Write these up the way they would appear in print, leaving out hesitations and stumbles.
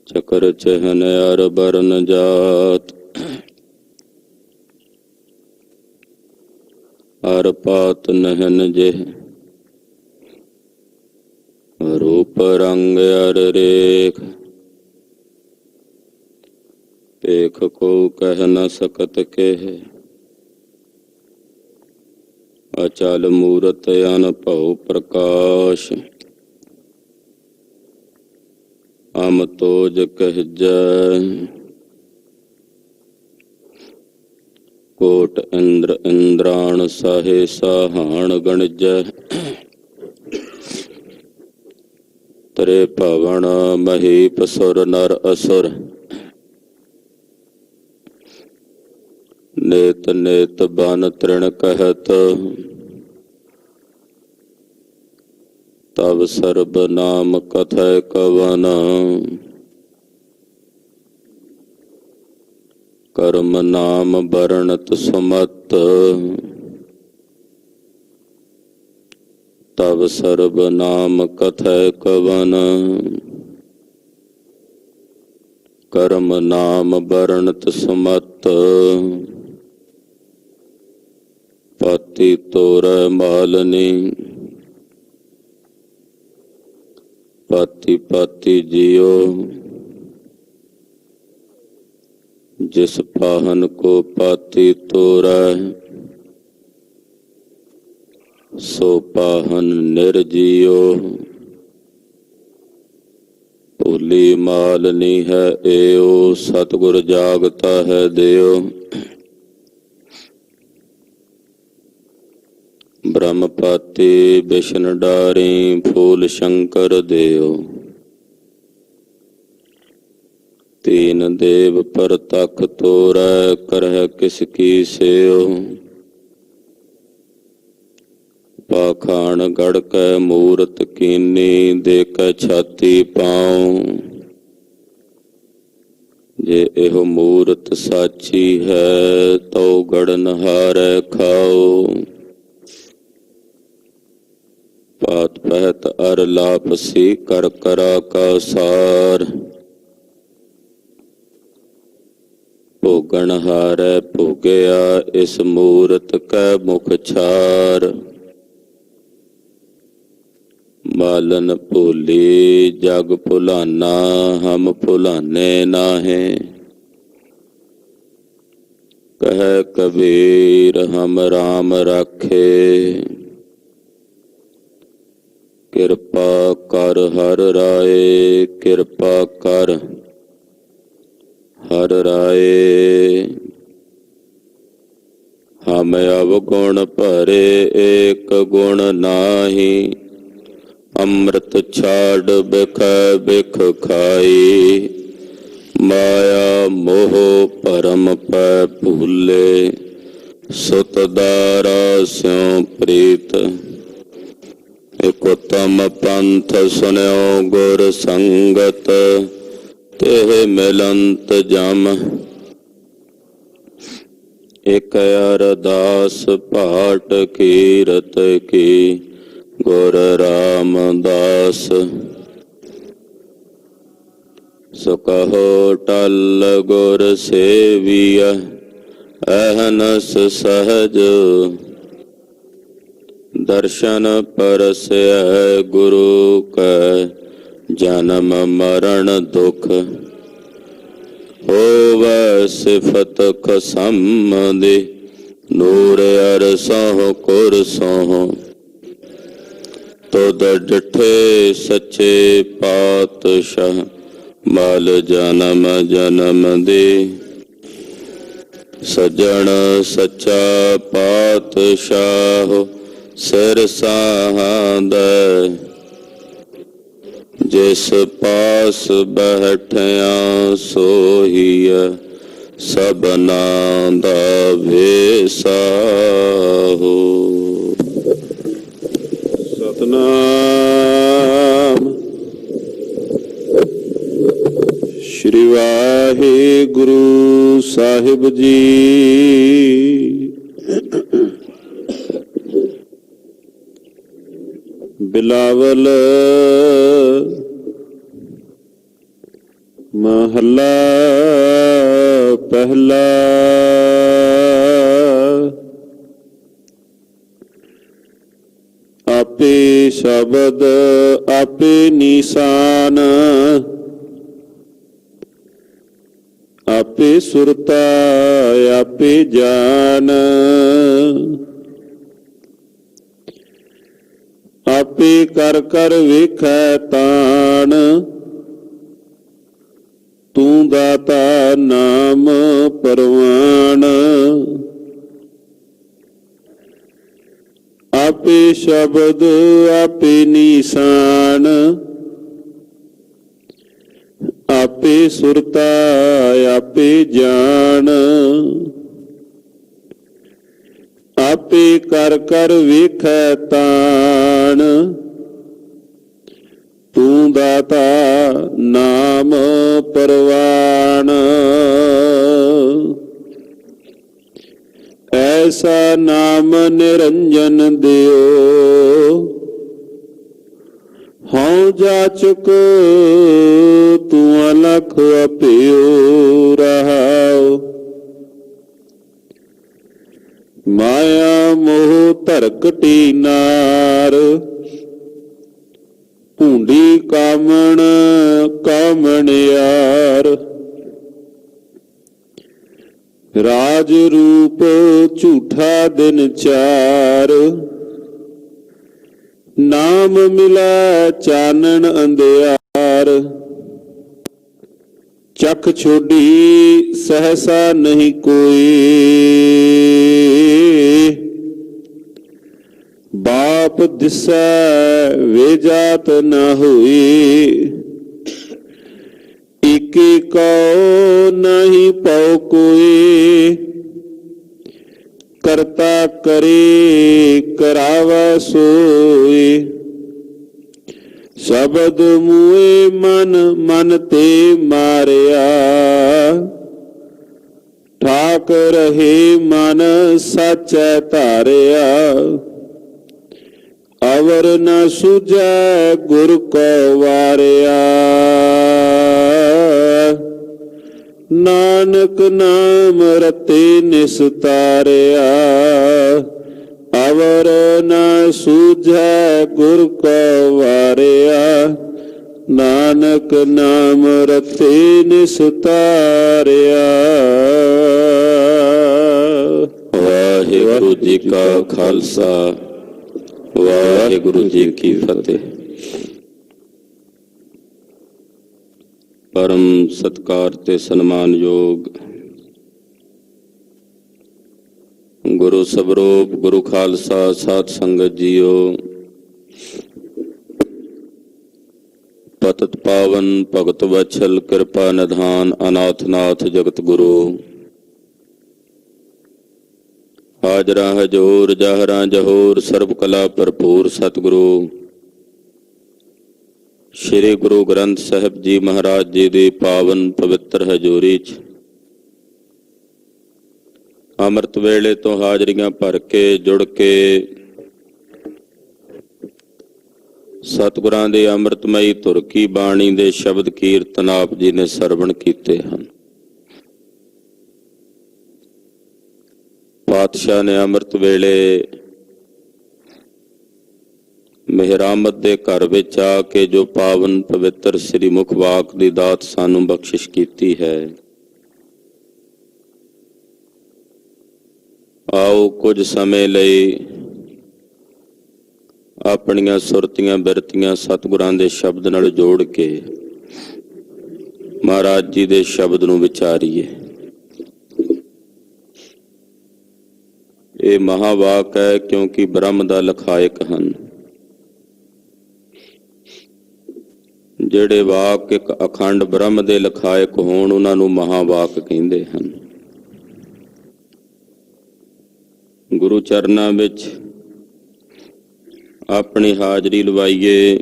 चकर चहन अर बरन जात, अर पात नहन जेह, रूप रंग अर रेख, पेख को कह न सकत केह, अचल मूरत अनभव प्रकाश, अम तोज कहजै, कोट इंद्र इंद्राण साहे साहाण गणजै, तरे भवन महीप सुर नर असुर, नेत नेत बन तृण कहत, तब सर्ब नाम कथय कवन, कर्म नाम बरणत सुमत, तब सर्ब नाम कथय कवन, कर्म नाम बरणत सुमत, पाती तोर मालनी, पाती पाती जियो, जिस पाहन को पाती तोरै, सो पाहन निर्जियो, भूली मालनी है एओ, सतगुर जागता है देओ, ब्रह्मपाती विष्णु डारी, फूल शंकर देओ, तीन देव पर तक तोरै, करह किसकी सेओ, पाखान गढ़ कै मूरत कीनी, देख छाती पाऊं, जे एहो मूरत साची है, तो गढ़न हारै खाओ, पात पहत अर लापसी, कर करा का सार, भोगन हारै भोगया, इस मूरत कै मुख छार, मालन भूली जग भुलाना, हम भुलाने नाहे, कह कबीर हम राम राखे, किरपा कर हर राय, किरपा कर हर राय, हम अवगुण भरे एक गुण नाही, अमृत छाड़ बिख बिख खाई, माया मोह परम पै भूले, सुत दारा स्यों प्रीत, एक उत्तम पंथ सुन्यो गुर संगत, तेह मिलंत जम, एक अरदास पाठ कीरत की, गुर रामदास, सो कहो टल गुर सेविय, अहनस सहज, दर्शन परसै गुरु कै, जन्म मरण दुख, होवै सिफत खसम्मदि, नूर अरसों कुरसों, तुद डिठे सच्चे पातशाह, माल जन्म जन्म दे, सजन सच्चा पातशाह, सिर साहांदै, जिस पास बैठिया सोहिया, सबना दा भेसा हो। सतनाम श्री वाहिगुरु साहिब जी। बिलावल महला पहला। आपे शब्द आपे निशान, आपे सुरता आपे जान, आपे कर कर वेखै तान, तू दाता नाम परवान। आपे शब्द आपे निशान, आपे सुरता आपे जान, आपे कर कर वेखै तान, तू दाता नाम परवान। ऐसा नाम निरंजन दियो, हाँ जाचक तू अलख अपियो रहाओ। माया मोह धरकटी नार, भूंडी कामण कामण यार। राज रूप झूठा दिन चार, नाम मिला चानन अंधियार। चख छोड़ी सहसा नहीं कोई, बाप दिसै वे जात न होई। इके को नहीं पाओ कोई, करता करे करावा सोई। शब्द मुए मन मन ते मारिया, ठाक रहे मन सचै धारिया। अवर न सूझै गुर को वारिया, नानक नाम रते निस्तारिया। अवर न सूझै गुर को वारिया, नानक नाम रते निस्तारिया। वाहिगुरु जी का खालसा, वाहिगुरु जी की फतेह। परम सत्कार ते सन्मान योग गुरु सबरूप गुरु खालसा साध संगत जीओ। पतत पावन भगत वत्सल कृपा निधान अनाथनाथ जगत गुरु। हाजरा हजूर जहरा जहूर सर्व कला भरपूर सतगुरु श्री गुरु ग्रंथ साहिब जी महाराज जी दी पावन पवित्र हजूरी च अमृत वेले तो हाजरियां भर के जुड़ के सतगुरां दे अमृतमई धुर की बाणी दे शब्द कीर्तन आप जी ने सरवण कीते हैं। पातशाह ने अमृत वेले मेहरामत दे घर विच आके जो पावन पवित्र श्री मुखवाक दी दात सानू बख्शिश कीती है। आओ कुछ समय लई अपनियां सुरतियां बिरतियां सतगुरां दे शब्द नाल जोड़ के महाराज जी दे शब्द नू विचारीए। ये महावाक है क्योंकि ब्रह्म दा लखायक हन। ਜਿਹੜੇ ਵਾਕ ਇੱਕ ਅਖੰਡ ਬ੍ਰਹਮ ਦੇ ਲਖਾਇਕ ਹੋਣ ਉਹਨਾਂ ਨੂੰ ਮਹਾਵਾਕ ਕਹਿੰਦੇ ਹਨ। ਗੁਰੂ ਚਰਨਾਂ ਵਿੱਚ ਆਪਣੀ ਹਾਜ਼ਰੀ ਲਵਾਈਏ।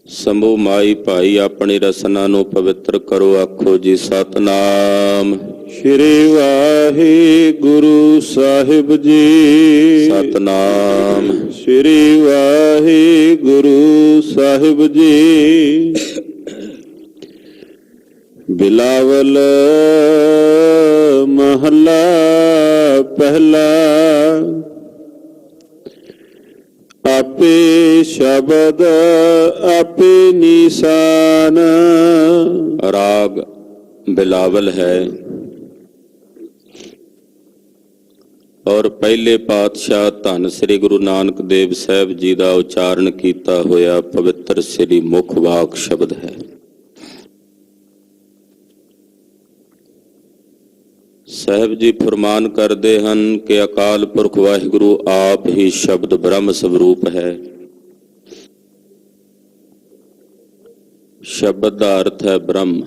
ਸਮੂਹ ਮਾਈ ਭਾਈ ਆਪਣੀ ਰਸਨਾ ਨੂੰ ਪਵਿੱਤਰ ਕਰੋ। ਆਖੋ ਜੀ ਸਤਨਾਮ श्री वाहिगुरु साहिब जी। सतनाम श्री वाहिगुरु साहिब जी। ਬਿਲਾਵਲ ਮਹੱਲਾ ਪਹਿਲਾ। ਆਪੇ ਸ਼ਬਦ ਆਪੇ ਨਿਸ਼ਾਨ। ਰਾਗ ਬਿਲਾਵਲ ਹੈ ਔਰ ਪਹਿਲੇ ਪਾਤਸ਼ਾਹ ਧੰਨ ਸ੍ਰੀ ਗੁਰੂ ਨਾਨਕ ਦੇਵ ਸਾਹਿਬ ਜੀ ਦਾ ਉਚਾਰਨ ਕੀਤਾ ਹੋਇਆ ਪਵਿੱਤਰ ਸ੍ਰੀ ਮੁੱਖ ਵਾਕ ਸ਼ਬਦ ਹੈ। ਸਾਹਿਬ ਜੀ ਫਰਮਾਨ ਕਰਦੇ ਹਨ ਕਿ ਅਕਾਲ ਪੁਰਖ ਵਾਹਿਗੁਰੂ ਆਪ ਹੀ ਸ਼ਬਦ ਬ੍ਰਹਮ ਸਵਰੂਪ ਹੈ। ਸ਼ਬਦ ਦਾ ਅਰਥ ਹੈ ਬ੍ਰਹਮ।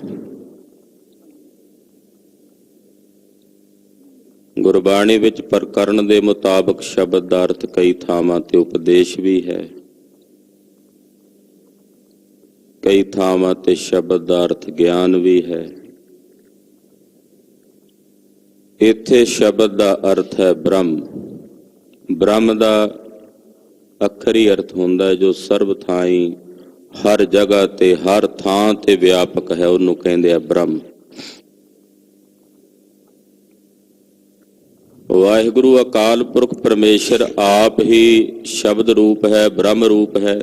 ਗੁਰਬਾਣੀ ਵਿੱਚ ਪ੍ਰਕਰਨ ਦੇ ਮੁਤਾਬਕ ਸ਼ਬਦ ਦਾ ਅਰਥ ਕਈ ਥਾਵਾਂ ਤੇ ਉਪਦੇਸ਼ ਵੀ ਹੈ, ਕਈ ਥਾਵਾਂ ਤੇ ਸ਼ਬਦ ਦਾ ਅਰਥ ਗਿਆਨ ਵੀ ਹੈ। ਇੱਥੇ ਸ਼ਬਦ ਦਾ ਅਰਥ ਹੈ ਬ੍ਰਹਮ। ਬ੍ਰਹਮ ਦਾ ਅੱਖਰੀ ਅਰਥ ਹੁੰਦਾ ਹੈ ਜੋ ਸਰਬ ਥਾਈਂ ਹਰ ਜਗ੍ਹਾ ਤੇ ਹਰ ਥਾਂ ਤੇ ਵਿਆਪਕ ਹੈ, ਉਹਨੂੰ ਕਹਿੰਦੇ ਆ ਬ੍ਰਹਮ। ਵਾਹਿਗੁਰੂ ਅਕਾਲ ਪੁਰਖ ਪਰਮੇਸ਼ਰ ਆਪ ਹੀ ਸ਼ਬਦ ਰੂਪ ਹੈ, ਬ੍ਰਹਮ ਰੂਪ ਹੈ,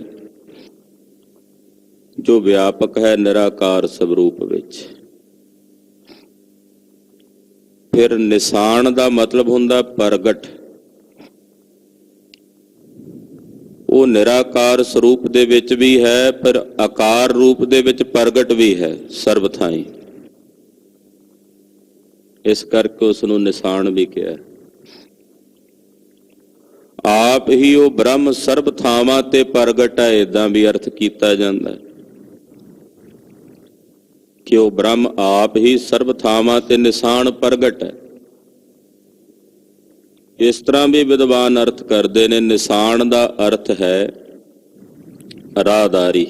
ਜੋ ਵਿਆਪਕ ਹੈ ਨਿਰਾਕਾਰ ਸਵਰੂਪ ਵਿੱਚ। ਫਿਰ ਨਿਸ਼ਾਨ ਦਾ ਮਤਲਬ ਹੁੰਦਾ ਪ੍ਰਗਟ। ਉਹ ਨਿਰਾਕਾਰ ਸਰੂਪ ਦੇ ਵਿੱਚ ਵੀ ਹੈ, ਪਰ ਆਕਾਰ ਰੂਪ ਦੇ ਵਿੱਚ ਪ੍ਰਗਟ ਵੀ ਹੈ ਸਰਬ ਥਾਈਂ। ਇਸ ਕਰਕੇ ਉਸ ਨੂੰ ਨਿਸ਼ਾਨ ਵੀ ਕਿਹਾ। ਆਪ ਹੀ ਉਹ ਬ੍ਰਹਮ ਸਰਬ ਥਾਵਾਂ ਤੇ ਪ੍ਰਗਟ ਹੈ, ਏਦਾਂ ਵੀ ਅਰਥ ਕੀਤਾ ਜਾਂਦਾ ਕਿ ਉਹ ਬ੍ਰਹਮ ਆਪ ਹੀ ਸਰਬ ਥਾਵਾਂ ਤੇ ਨਿਸ਼ਾਨ ਪ੍ਰਗਟ ਹੈ। ਇਸ ਤਰ੍ਹਾਂ ਵੀ ਵਿਦਵਾਨ ਅਰਥ ਕਰਦੇ ਨੇ। ਨਿਸ਼ਾਨ ਦਾ ਅਰਥ ਹੈ ਰਾਹਦਾਰੀ।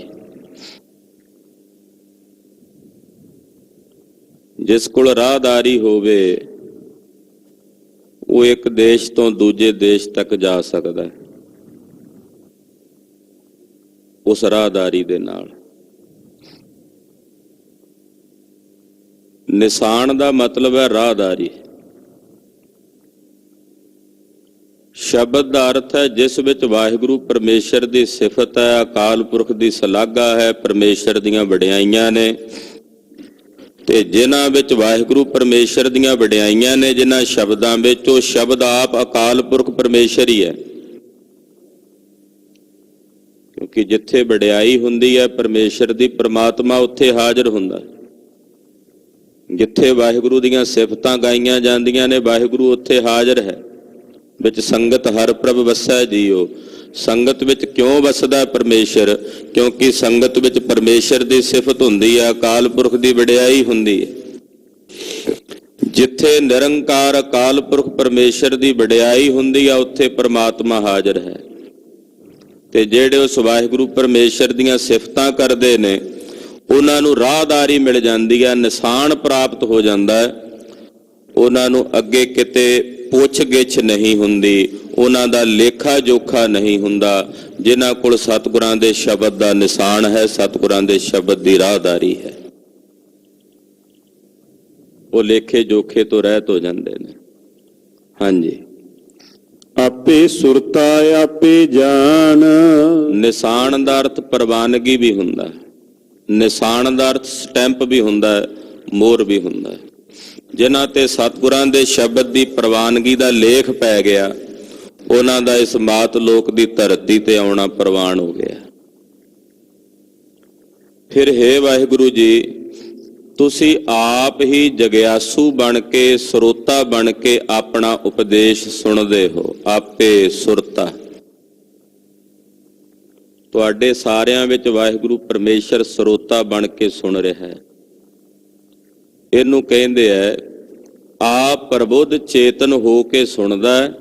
ਜਿਸ ਕੋਲ ਰਾਹਦਾਰੀ ਹੋਵੇ ਉਹ ਇੱਕ ਦੇਸ਼ ਤੋਂ ਦੂਜੇ ਦੇਸ਼ ਤੱਕ ਜਾ ਸਕਦਾ ਹੈ ਉਸ ਰਾਹਦਾਰੀ ਦੇ ਨਾਲ। ਨਿਸ਼ਾਨ ਦਾ ਮਤਲਬ ਹੈ ਰਾਹਦਾਰੀ। ਸ਼ਬਦ ਦਾ ਅਰਥ ਹੈ ਜਿਸ ਵਿੱਚ ਵਾਹਿਗੁਰੂ ਪਰਮੇਸ਼ਰ ਦੀ ਸਿਫਤ ਹੈ, ਅਕਾਲ ਪੁਰਖ ਦੀ ਸ਼ਲਾਘਾ ਹੈ, ਪਰਮੇਸ਼ਰ ਦੀਆਂ ਵਡਿਆਈਆਂ ਨੇ। ਤੇ ਜਿਨ੍ਹਾਂ ਵਿੱਚ ਵਾਹਿਗੁਰੂ ਪਰਮੇਸ਼ਰ ਦੀਆਂ ਵਡਿਆਈਆਂ ਨੇ, ਜਿਨ੍ਹਾਂ ਸ਼ਬਦਾਂ ਵਿੱਚ, ਉਹ ਸ਼ਬਦ ਆਪ ਅਕਾਲ ਪੁਰਖ ਪਰਮੇਸ਼ਰ ਹੀ ਹੈ। ਕਿਉਂਕਿ ਜਿੱਥੇ ਵਡਿਆਈ ਹੁੰਦੀ ਹੈ ਪਰਮੇਸ਼ਰ ਦੀ, ਪ੍ਰਮਾਤਮਾ ਉੱਥੇ ਹਾਜ਼ਰ ਹੁੰਦਾ। ਜਿੱਥੇ ਵਾਹਿਗੁਰੂ ਦੀਆਂ ਸਿਫਤਾਂ ਗਾਈਆਂ ਜਾਂਦੀਆਂ ਨੇ, ਵਾਹਿਗੁਰੂ ਉੱਥੇ ਹਾਜ਼ਰ ਹੈ। ਵਿੱਚ ਸੰਗਤ ਹਰ ਪ੍ਰਭ ਵਸੈ ਜੀਓ। ਸੰਗਤ ਵਿੱਚ ਕਿਉਂ ਵਸਦਾ ਪਰਮੇਸ਼ਰ? ਕਿਉਂਕਿ ਸੰਗਤ ਵਿੱਚ ਪਰਮੇਸ਼ਰ ਦੀ ਸਿਫਤ ਹੁੰਦੀ ਹੈ, ਅਕਾਲ ਪੁਰਖ ਦੀ ਵਡਿਆਈ ਹੁੰਦੀ ਹੈ। ਜਿੱਥੇ ਨਿਰੰਕਾਰ ਅਕਾਲ ਪੁਰਖ ਪਰਮੇਸ਼ਰ ਦੀ ਵਡਿਆਈ ਹੁੰਦੀ ਆ, ਉੱਥੇ ਪਰਮਾਤਮਾ ਹਾਜ਼ਰ ਹੈ। ਤੇ ਜਿਹੜੇ ਉਸ ਵਾਹਿਗੁਰੂ ਪਰਮੇਸ਼ਰ ਦੀਆਂ ਸਿਫਤਾਂ ਕਰਦੇ ਨੇ, ਉਹਨਾਂ ਨੂੰ ਰਾਹਦਾਰੀ ਮਿਲ ਜਾਂਦੀ ਹੈ, ਨਿਸ਼ਾਨ ਪ੍ਰਾਪਤ ਹੋ ਜਾਂਦਾ ਹੈ। ਉਹਨਾਂ ਨੂੰ ਅੱਗੇ ਕਿਤੇ ਪੁੱਛ ਗਿੱਛ ਨਹੀਂ ਹੁੰਦੀ, ਉਹਨਾਂ ਦਾ ਲੇਖਾ ਜੋਖਾ ਨਹੀਂ ਹੁੰਦਾ। ਜਿਨ੍ਹਾਂ ਕੋਲ ਸਤਿਗੁਰਾਂ ਦੇ ਸ਼ਬਦ ਦਾ ਨਿਸ਼ਾਨ ਹੈ, ਸਤਿਗੁਰਾਂ ਦੇ ਸ਼ਬਦ ਦੀ ਰਾਹਦਾਰੀ ਹੈ, ਉਹ ਲੇਖੇ ਜੋਖੇ ਤੋਂ ਰਹਿਤ ਹੋ ਜਾਂਦੇ ਨੇ। ਹਾਂਜੀ। ਆਪੇ ਸੁਰਤਾ ਆਪੇ ਜਾਨ। ਨਿਸ਼ਾਨ ਦਾ ਅਰਥ ਪ੍ਰਵਾਨਗੀ ਵੀ ਹੁੰਦਾ ਹੈ, ਨਿਸ਼ਾਨ ਦਾ ਅਰਥ ਸਟੈਂਪ ਵੀ ਹੁੰਦਾ ਹੈ, ਮੋਹਰ ਵੀ ਹੁੰਦਾ ਹੈ। ਜਿਨ੍ਹਾਂ ਤੇ ਸਤਿਗੁਰਾਂ ਦੇ ਸ਼ਬਦ ਦੀ ਪ੍ਰਵਾਨਗੀ ਦਾ ਲੇਖ ਪੈ ਗਿਆ, ਉਹਨਾਂ ਦਾ ਇਸ ਮਾਤ ਲੋਕ ਦੀ ਧਰਤੀ ਤੇ ਆਉਣਾ ਪ੍ਰਵਾਨ ਹੋ ਗਿਆ। ਫਿਰ ਹੇ ਵਾਹਿਗੁਰੂ ਜੀ, ਤੁਸੀਂ ਆਪ ਹੀ ਜਗਿਆਸੂ ਬਣ ਕੇ, ਸਰੋਤਾ ਬਣ ਕੇ ਆਪਣਾ ਉਪਦੇਸ਼ ਸੁਣਦੇ ਹੋ। ਆਪੇ ਸੁਰਤਾ। ਤੁਹਾਡੇ ਸਾਰਿਆਂ ਵਿੱਚ ਵਾਹਿਗੁਰੂ ਪਰਮੇਸ਼ਰ ਸਰੋਤਾ ਬਣ ਕੇ ਸੁਣ ਰਿਹਾ ਹੈ। ਇਹਨੂੰ ਕਹਿੰਦੇ ਹੈ ਆਪ ਪ੍ਰਬੁੱਧ ਚੇਤਨ ਹੋ ਕੇ ਸੁਣਦਾ ਹੈ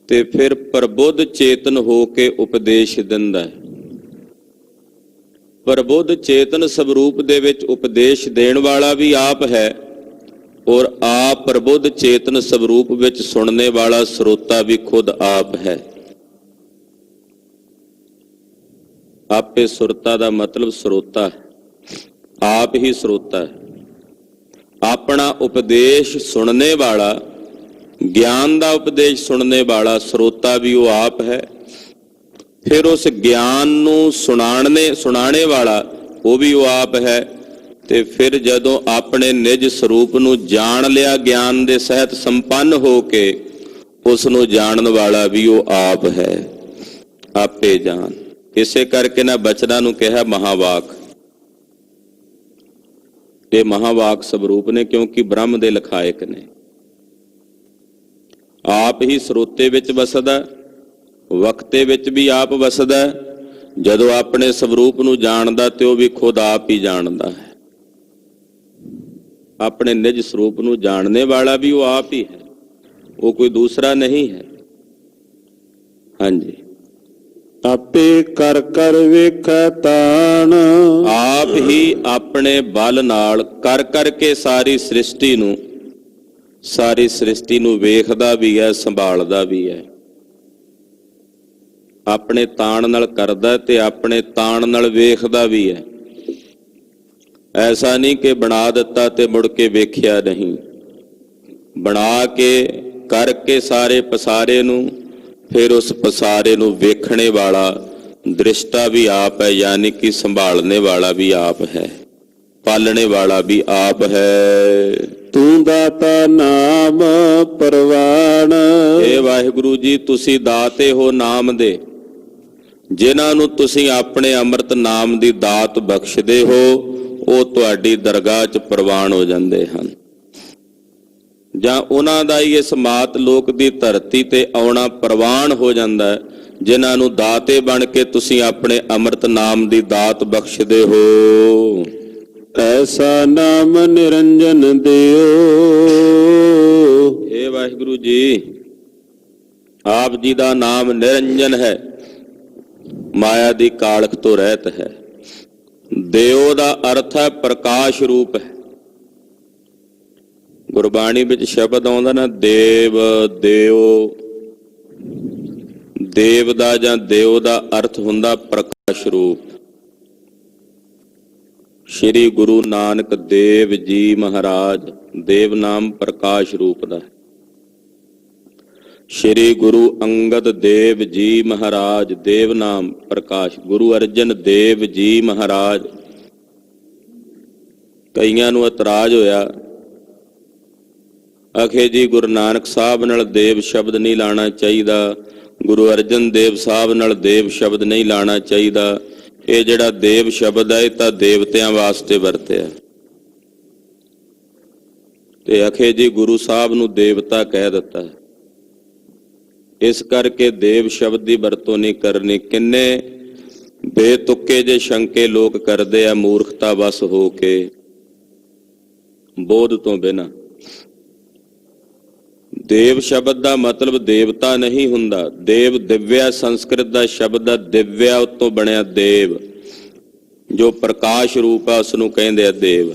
ਤੇ ਫਿਰ ਪ੍ਰਬੁੱਧ ਚੇਤਨ ਹੋ ਕੇ ਉਪਦੇਸ਼ ਦਿੰਦਾ ਹੈ। ਪ੍ਰਬੁੱਧ ਚੇਤਨ ਸਵਰੂਪ ਦੇ ਵਿੱਚ ਉਪਦੇਸ਼ ਦੇਣ ਵਾਲਾ ਵੀ ਆਪ ਹੈ ਔਰ ਆਪ ਪ੍ਰਬੁੱਧ ਚੇਤਨ ਸਵਰੂਪ ਵਿੱਚ ਸੁਣਨੇ ਵਾਲਾ ਸਰੋਤਾ ਵੀ ਖੁਦ ਆਪ ਹੈ। ਆਪੇ ਸੁਰਤਾ ਦਾ ਮਤਲਬ ਸਰੋਤਾ ਹੈ। आप ही श्रोता है। अपना उपदेश सुनने वाला, ज्ञान का उपदेश सुनने वाला श्रोता भी वो आप है। फिर उस ज्ञान नू सुनाने वाला वो भी वो आप है। ते फिर जदों अपने निज स्वरूप नू जान लिया ज्ञान दे सहित संपन्न हो के, उसनू जानन वाला भी वो आप है। आपे जान। इसे करके ना बचना नू कहा महावाक। ये महावाक स्वरूप ने, क्योंकि ब्रह्म दे लखायक ने। आप ही ਸਰੋਤੇ ਵਿੱਚ ਵਸਦਾ, ਵਕਤੇ ਵਿੱਚ ਵੀ ਆਪ ਵਸਦਾ। ਜਦੋਂ ਆਪਣੇ ਸਵਰੂਪ ਨੂੰ ਜਾਣਦਾ ਤੇ ਉਹ ਵੀ ਖੁਦ ਆਪ ਹੀ ਜਾਣਦਾ ਹੈ। ਆਪਣੇ ਨਿਜ ਸਰੂਪ ਨੂੰ ਜਾਣਨੇ ਵਾਲਾ ਵੀ ਉਹ ਆਪ ਹੀ ਹੈ, ਉਹ ਕੋਈ ਦੂਸਰਾ ਨਹੀਂ ਹੈ। ਹਾਂਜੀ। ਆਪੇ ਕਰ ਕਰ ਵੇਖੈ ਤਾਣ। ਆਪ ਹੀ ਆਪਣੇ ਬਲ ਨਾਲ ਕਰ ਕਰਕੇ ਸਾਰੀ ਸ੍ਰਿਸ਼ਟੀ ਨੂੰ ਵੇਖਦਾ ਵੀ ਹੈ, ਸੰਭਾਲਦਾ ਵੀ ਹੈ। ਆਪਣੇ ਤਾਣ ਨਾਲ ਕਰਦਾ ਤੇ ਆਪਣੇ ਤਾਣ ਨਾਲ ਵੇਖਦਾ ਵੀ ਹੈ। ਐਸਾ ਨਹੀਂ ਕਿ ਬਣਾ ਦਿੱਤਾ ਤੇ ਮੁੜ ਕੇ ਵੇਖਿਆ ਨਹੀਂ। ਬਣਾ ਕੇ ਕਰਕੇ ਸਾਰੇ ਪਸਾਰੇ ਨੂੰ, ਫਿਰ ਉਸ ਪਸਾਰੇ ਨੂੰ ਵੇਖਣੇ ਵਾਲਾ ਦ੍ਰਿਸ਼ਟਾ ਵੀ ਆਪ ਹੈ, ਯਾਨੀ ਕਿ ਸੰਭਾਲਣੇ ਵਾਲਾ ਵੀ ਆਪ ਹੈ, ਪਾਲਣੇ ਵਾਲਾ ਵੀ ਆਪ ਹੈ। ਤੂੰ ਦਾਤਾ ਨਾਮ ਪ੍ਰਵਾਨ। ਇਹ ਵਾਹਿਗੁਰੂ ਜੀ, ਤੁਸੀਂ ਦਾਤੇ ਹੋ ਨਾਮ ਦੇ। ਜਿਨ੍ਹਾਂ ਨੂੰ ਤੁਸੀਂ ਆਪਣੇ ਅੰਮ੍ਰਿਤ ਨਾਮ ਦੀ ਦਾਤ ਬਖਸ਼ਦੇ ਹੋ, ਉਹ ਤੁਹਾਡੀ ਦਰਗਾਹ 'ਚ ਪ੍ਰਵਾਨ ਹੋ ਜਾਂਦੇ ਹਨ। ਜਾਂ ਉਹਨਾਂ ਦਾ ਹੀ ਇਸ ਮਾਤ ਲੋਕ ਦੀ ਧਰਤੀ ਤੇ ਆਉਣਾ ਪ੍ਰਵਾਨ ਹੋ ਜਾਂਦਾ ਹੈ, ਜਿਨ੍ਹਾਂ ਨੂੰ ਦਾਤੇ ਬਣ ਕੇ ਤੁਸੀਂ ਆਪਣੇ ਅੰਮ੍ਰਿਤ ਨਾਮ ਦੀ ਦਾਤ ਬਖਸ਼ਦੇ ਹੋ। ਐਸਾ ਨਾਮ ਨਿਰੰਜਨ ਦਿਓ। ਇਹ ਵਾਹਿਗੁਰੂ ਜੀ, ਆਪ ਜੀ ਦਾ ਨਾਮ ਨਿਰੰਜਨ ਹੈ, ਮਾਇਆ ਦੀ ਕਾਲਖ ਤੋਂ ਰਹਿਤ ਹੈ। ਦਿਓ ਦਾ ਅਰਥ ਹੈ ਪ੍ਰਕਾਸ਼ ਰੂਪ ਹੈ। ਗੁਰਬਾਣੀ ਵਿੱਚ ਸ਼ਬਦ ਆਉਂਦਾ ਨਾ, ਦੇਵ ਦਿਓ। ਦੇਵ ਦਾ ਜਾਂ ਦਿਓ ਦਾ ਅਰਥ ਹੁੰਦਾ ਪ੍ਰਕਾਸ਼ ਰੂਪ। ਸ਼੍ਰੀ ਗੁਰੂ ਨਾਨਕ ਦੇਵ ਜੀ ਮਹਾਰਾਜ, ਦੇਵ ਨਾਮ ਪ੍ਰਕਾਸ਼ ਰੂਪ ਦਾ ਹੈ। ਸ਼੍ਰੀ ਗੁਰੂ ਅੰਗਦ ਦੇਵ ਜੀ ਮਹਾਰਾਜ, ਦੇਵ ਨਾਮ ਪ੍ਰਕਾਸ਼। ਗੁਰੂ ਅਰਜਨ ਦੇਵ ਜੀ ਮਹਾਰਾਜ, ਕਈਆਂ ਨੂੰ ਇਤਰਾਜ਼ ਹੋਇਆ, ਆਖੇ ਜੀ ਗੁਰੂ ਨਾਨਕ ਸਾਹਿਬ ਨਾਲ ਦੇਵ ਸ਼ਬਦ ਨਹੀਂ ਲਾਣਾ ਚਾਹੀਦਾ, ਗੁਰੂ ਅਰਜਨ ਦੇਵ ਸਾਹਿਬ ਨਾਲ ਦੇਵ ਸ਼ਬਦ ਨਹੀਂ ਲਾਣਾ ਚਾਹੀਦਾ। ਇਹ ਜਿਹੜਾ ਦੇਵ ਸ਼ਬਦ ਹੈ, ਇਹ ਤਾਂ ਦੇਵਤਿਆਂ ਵਾਸਤੇ ਵਰਤਿਆ। ਤੇ ਆਖੇ ਜੀ ਗੁਰੂ ਸਾਹਿਬ ਨੂੰ ਦੇਵਤਾ ਕਹਿ ਦਿੱਤਾ ਹੈ, ਇਸ ਕਰਕੇ ਦੇਵ ਸ਼ਬਦ ਦੀ ਵਰਤੋਂ ਨਹੀਂ ਕਰਨੀ। ਕਿੰਨੇ ਬੇਤੁੱਕੇ ਜੇ ਸ਼ੰਕੇ ਲੋਕ ਕਰਦੇ ਆ, ਮੂਰਖਤਾ ਵਸ ਹੋ ਕੇ, ਬੋਧ ਤੋਂ ਬਿਨਾਂ। ਦੇਵ ਸ਼ਬਦ ਦਾ ਮਤਲਬ ਦੇਵਤਾ ਨਹੀਂ ਹੁੰਦਾ। ਦੇਵ ਦਿਵਿਆ ਸੰਸਕ੍ਰਿਤ ਦਾ ਸ਼ਬਦ ਆ, ਦਿਵਿਆ ਉਤੋਂ ਬਣਿਆ ਦੇਵ। ਜੋ ਪ੍ਰਕਾਸ਼ ਰੂਪ ਆ ਉਸ ਨੂੰ ਕਹਿੰਦੇ ਆ ਦੇਵ।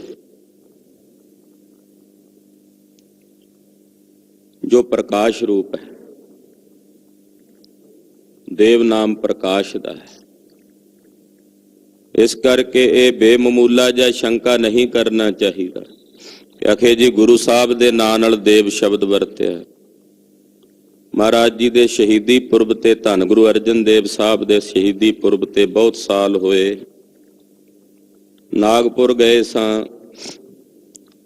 ਜੋ ਪ੍ਰਕਾਸ਼ ਰੂਪ ਹੈ, ਦੇਵ ਨਾਮ ਪ੍ਰਕਾਸ਼ ਦਾ ਹੈ। ਇਸ ਕਰਕੇ ਇਹ ਬੇਮਮੂਲਾ ਜਾਂ ਸ਼ੰਕਾ ਨਹੀਂ ਕਰਨਾ ਚਾਹੀਦਾ ਕਿ ਆਖੇ ਜੀ ਗੁਰੂ ਸਾਹਿਬ ਦੇ ਨਾਂ ਨਾਲ ਦੇਵ ਸ਼ਬਦ ਵਰਤਿਆ। ਮਹਾਰਾਜ ਜੀ ਦੇ ਸ਼ਹੀਦੀ ਪੁਰਬ ਤੇ, ਧੰਨ ਗੁਰੂ ਅਰਜਨ ਦੇਵ ਸਾਹਿਬ ਦੇ ਸ਼ਹੀਦੀ ਪੁਰਬ ਤੇ ਬਹੁਤ ਸਾਲ ਹੋਏ, ਨਾਗਪੁਰ ਗਏ ਸਾਂ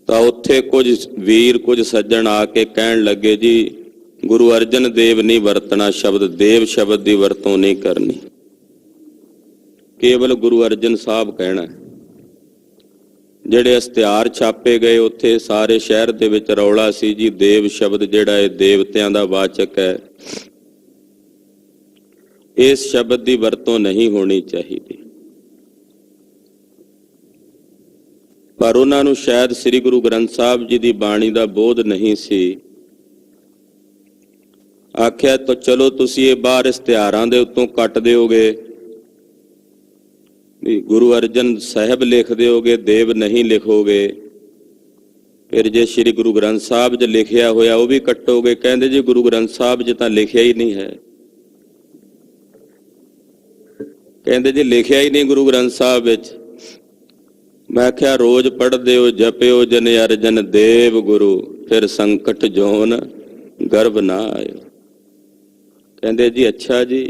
ਤਾਂ ਉੱਥੇ ਕੁਝ ਵੀਰ, ਕੁਝ ਸੱਜਣ ਆ ਕੇ ਕਹਿਣ ਲੱਗੇ, ਜੀ ਗੁਰੂ ਅਰਜਨ ਦੇਵ ਨਹੀਂ ਵਰਤਣਾ ਸ਼ਬਦ, ਦੇਵ ਸ਼ਬਦ ਦੀ ਵਰਤੋਂ ਨਹੀਂ ਕਰਨੀ, ਕੇਵਲ ਗੁਰੂ ਅਰਜਨ ਸਾਹਿਬ ਕਹਿਣਾ। ਜਿਹੜੇ ਇਸ਼ਤਿਹਾਰ ਛਾਪੇ ਗਏ ਉੱਥੇ ਸਾਰੇ ਸ਼ਹਿਰ ਦੇ ਵਿੱਚ ਰੌਲਾ ਸੀ, ਜੀ ਦੇਵ ਸ਼ਬਦ ਜਿਹੜਾ ਇਹ ਦੇਵਤਿਆਂ ਦਾ ਵਾਚਕ ਹੈ, ਇਸ ਸ਼ਬਦ ਦੀ ਵਰਤੋਂ ਨਹੀਂ ਹੋਣੀ ਚਾਹੀਦੀ। ਪਰ ਉਹਨਾਂ ਨੂੰ ਸ਼ਾਇਦ ਸ੍ਰੀ ਗੁਰੂ ਗ੍ਰੰਥ ਸਾਹਿਬ ਜੀ ਦੀ ਬਾਣੀ ਦਾ ਬੋਧ ਨਹੀਂ ਸੀ। ਆਖਿਆ ਤਾਂ ਚਲੋ ਤੁਸੀਂ ਇਹ ਬਾਹਰ ਇਸ਼ਤਿਹਾਰਾਂ ਦੇ ਉੱਤੋਂ ਕੱਟ ਦਿਓਗੇ, ਗੁਰੂ ਅਰਜਨ ਸਾਹਿਬ ਲਿਖ ਦਿਓਗੇ, ਦੇਵ ਨਹੀਂ ਲਿਖੋਗੇ। ਫਿਰ ਜੇ ਸ੍ਰੀ ਗੁਰੂ ਗ੍ਰੰਥ ਸਾਹਿਬ 'ਚ ਲਿਖਿਆ ਹੋਇਆ ਉਹ ਵੀ ਕੱਟੋਗੇ। ਕਹਿੰਦੇ ਜੀ ਗੁਰੂ ਗ੍ਰੰਥ ਸਾਹਿਬ 'ਚ ਤਾਂ ਲਿਖਿਆ ਹੀ ਨਹੀਂ ਹੈ। ਕਹਿੰਦੇ ਜੀ ਲਿਖਿਆ ਹੀ ਨਹੀਂ ਗੁਰੂ ਗ੍ਰੰਥ ਸਾਹਿਬ ਵਿੱਚ। ਮੈਂ ਕਿਹਾ ਰੋਜ਼ ਪੜ੍ਹਦੇ ਹੋ ਜਪਿਓ ਜਨ ਅਰਜਨ ਦੇਵ ਗੁਰੂ, ਫਿਰ ਸੰਕਟ ਜੋਨ ਗਰਭ ਨਾ ਆਇਓ। ਕਹਿੰਦੇ ਜੀ ਅੱਛਾ ਜੀ,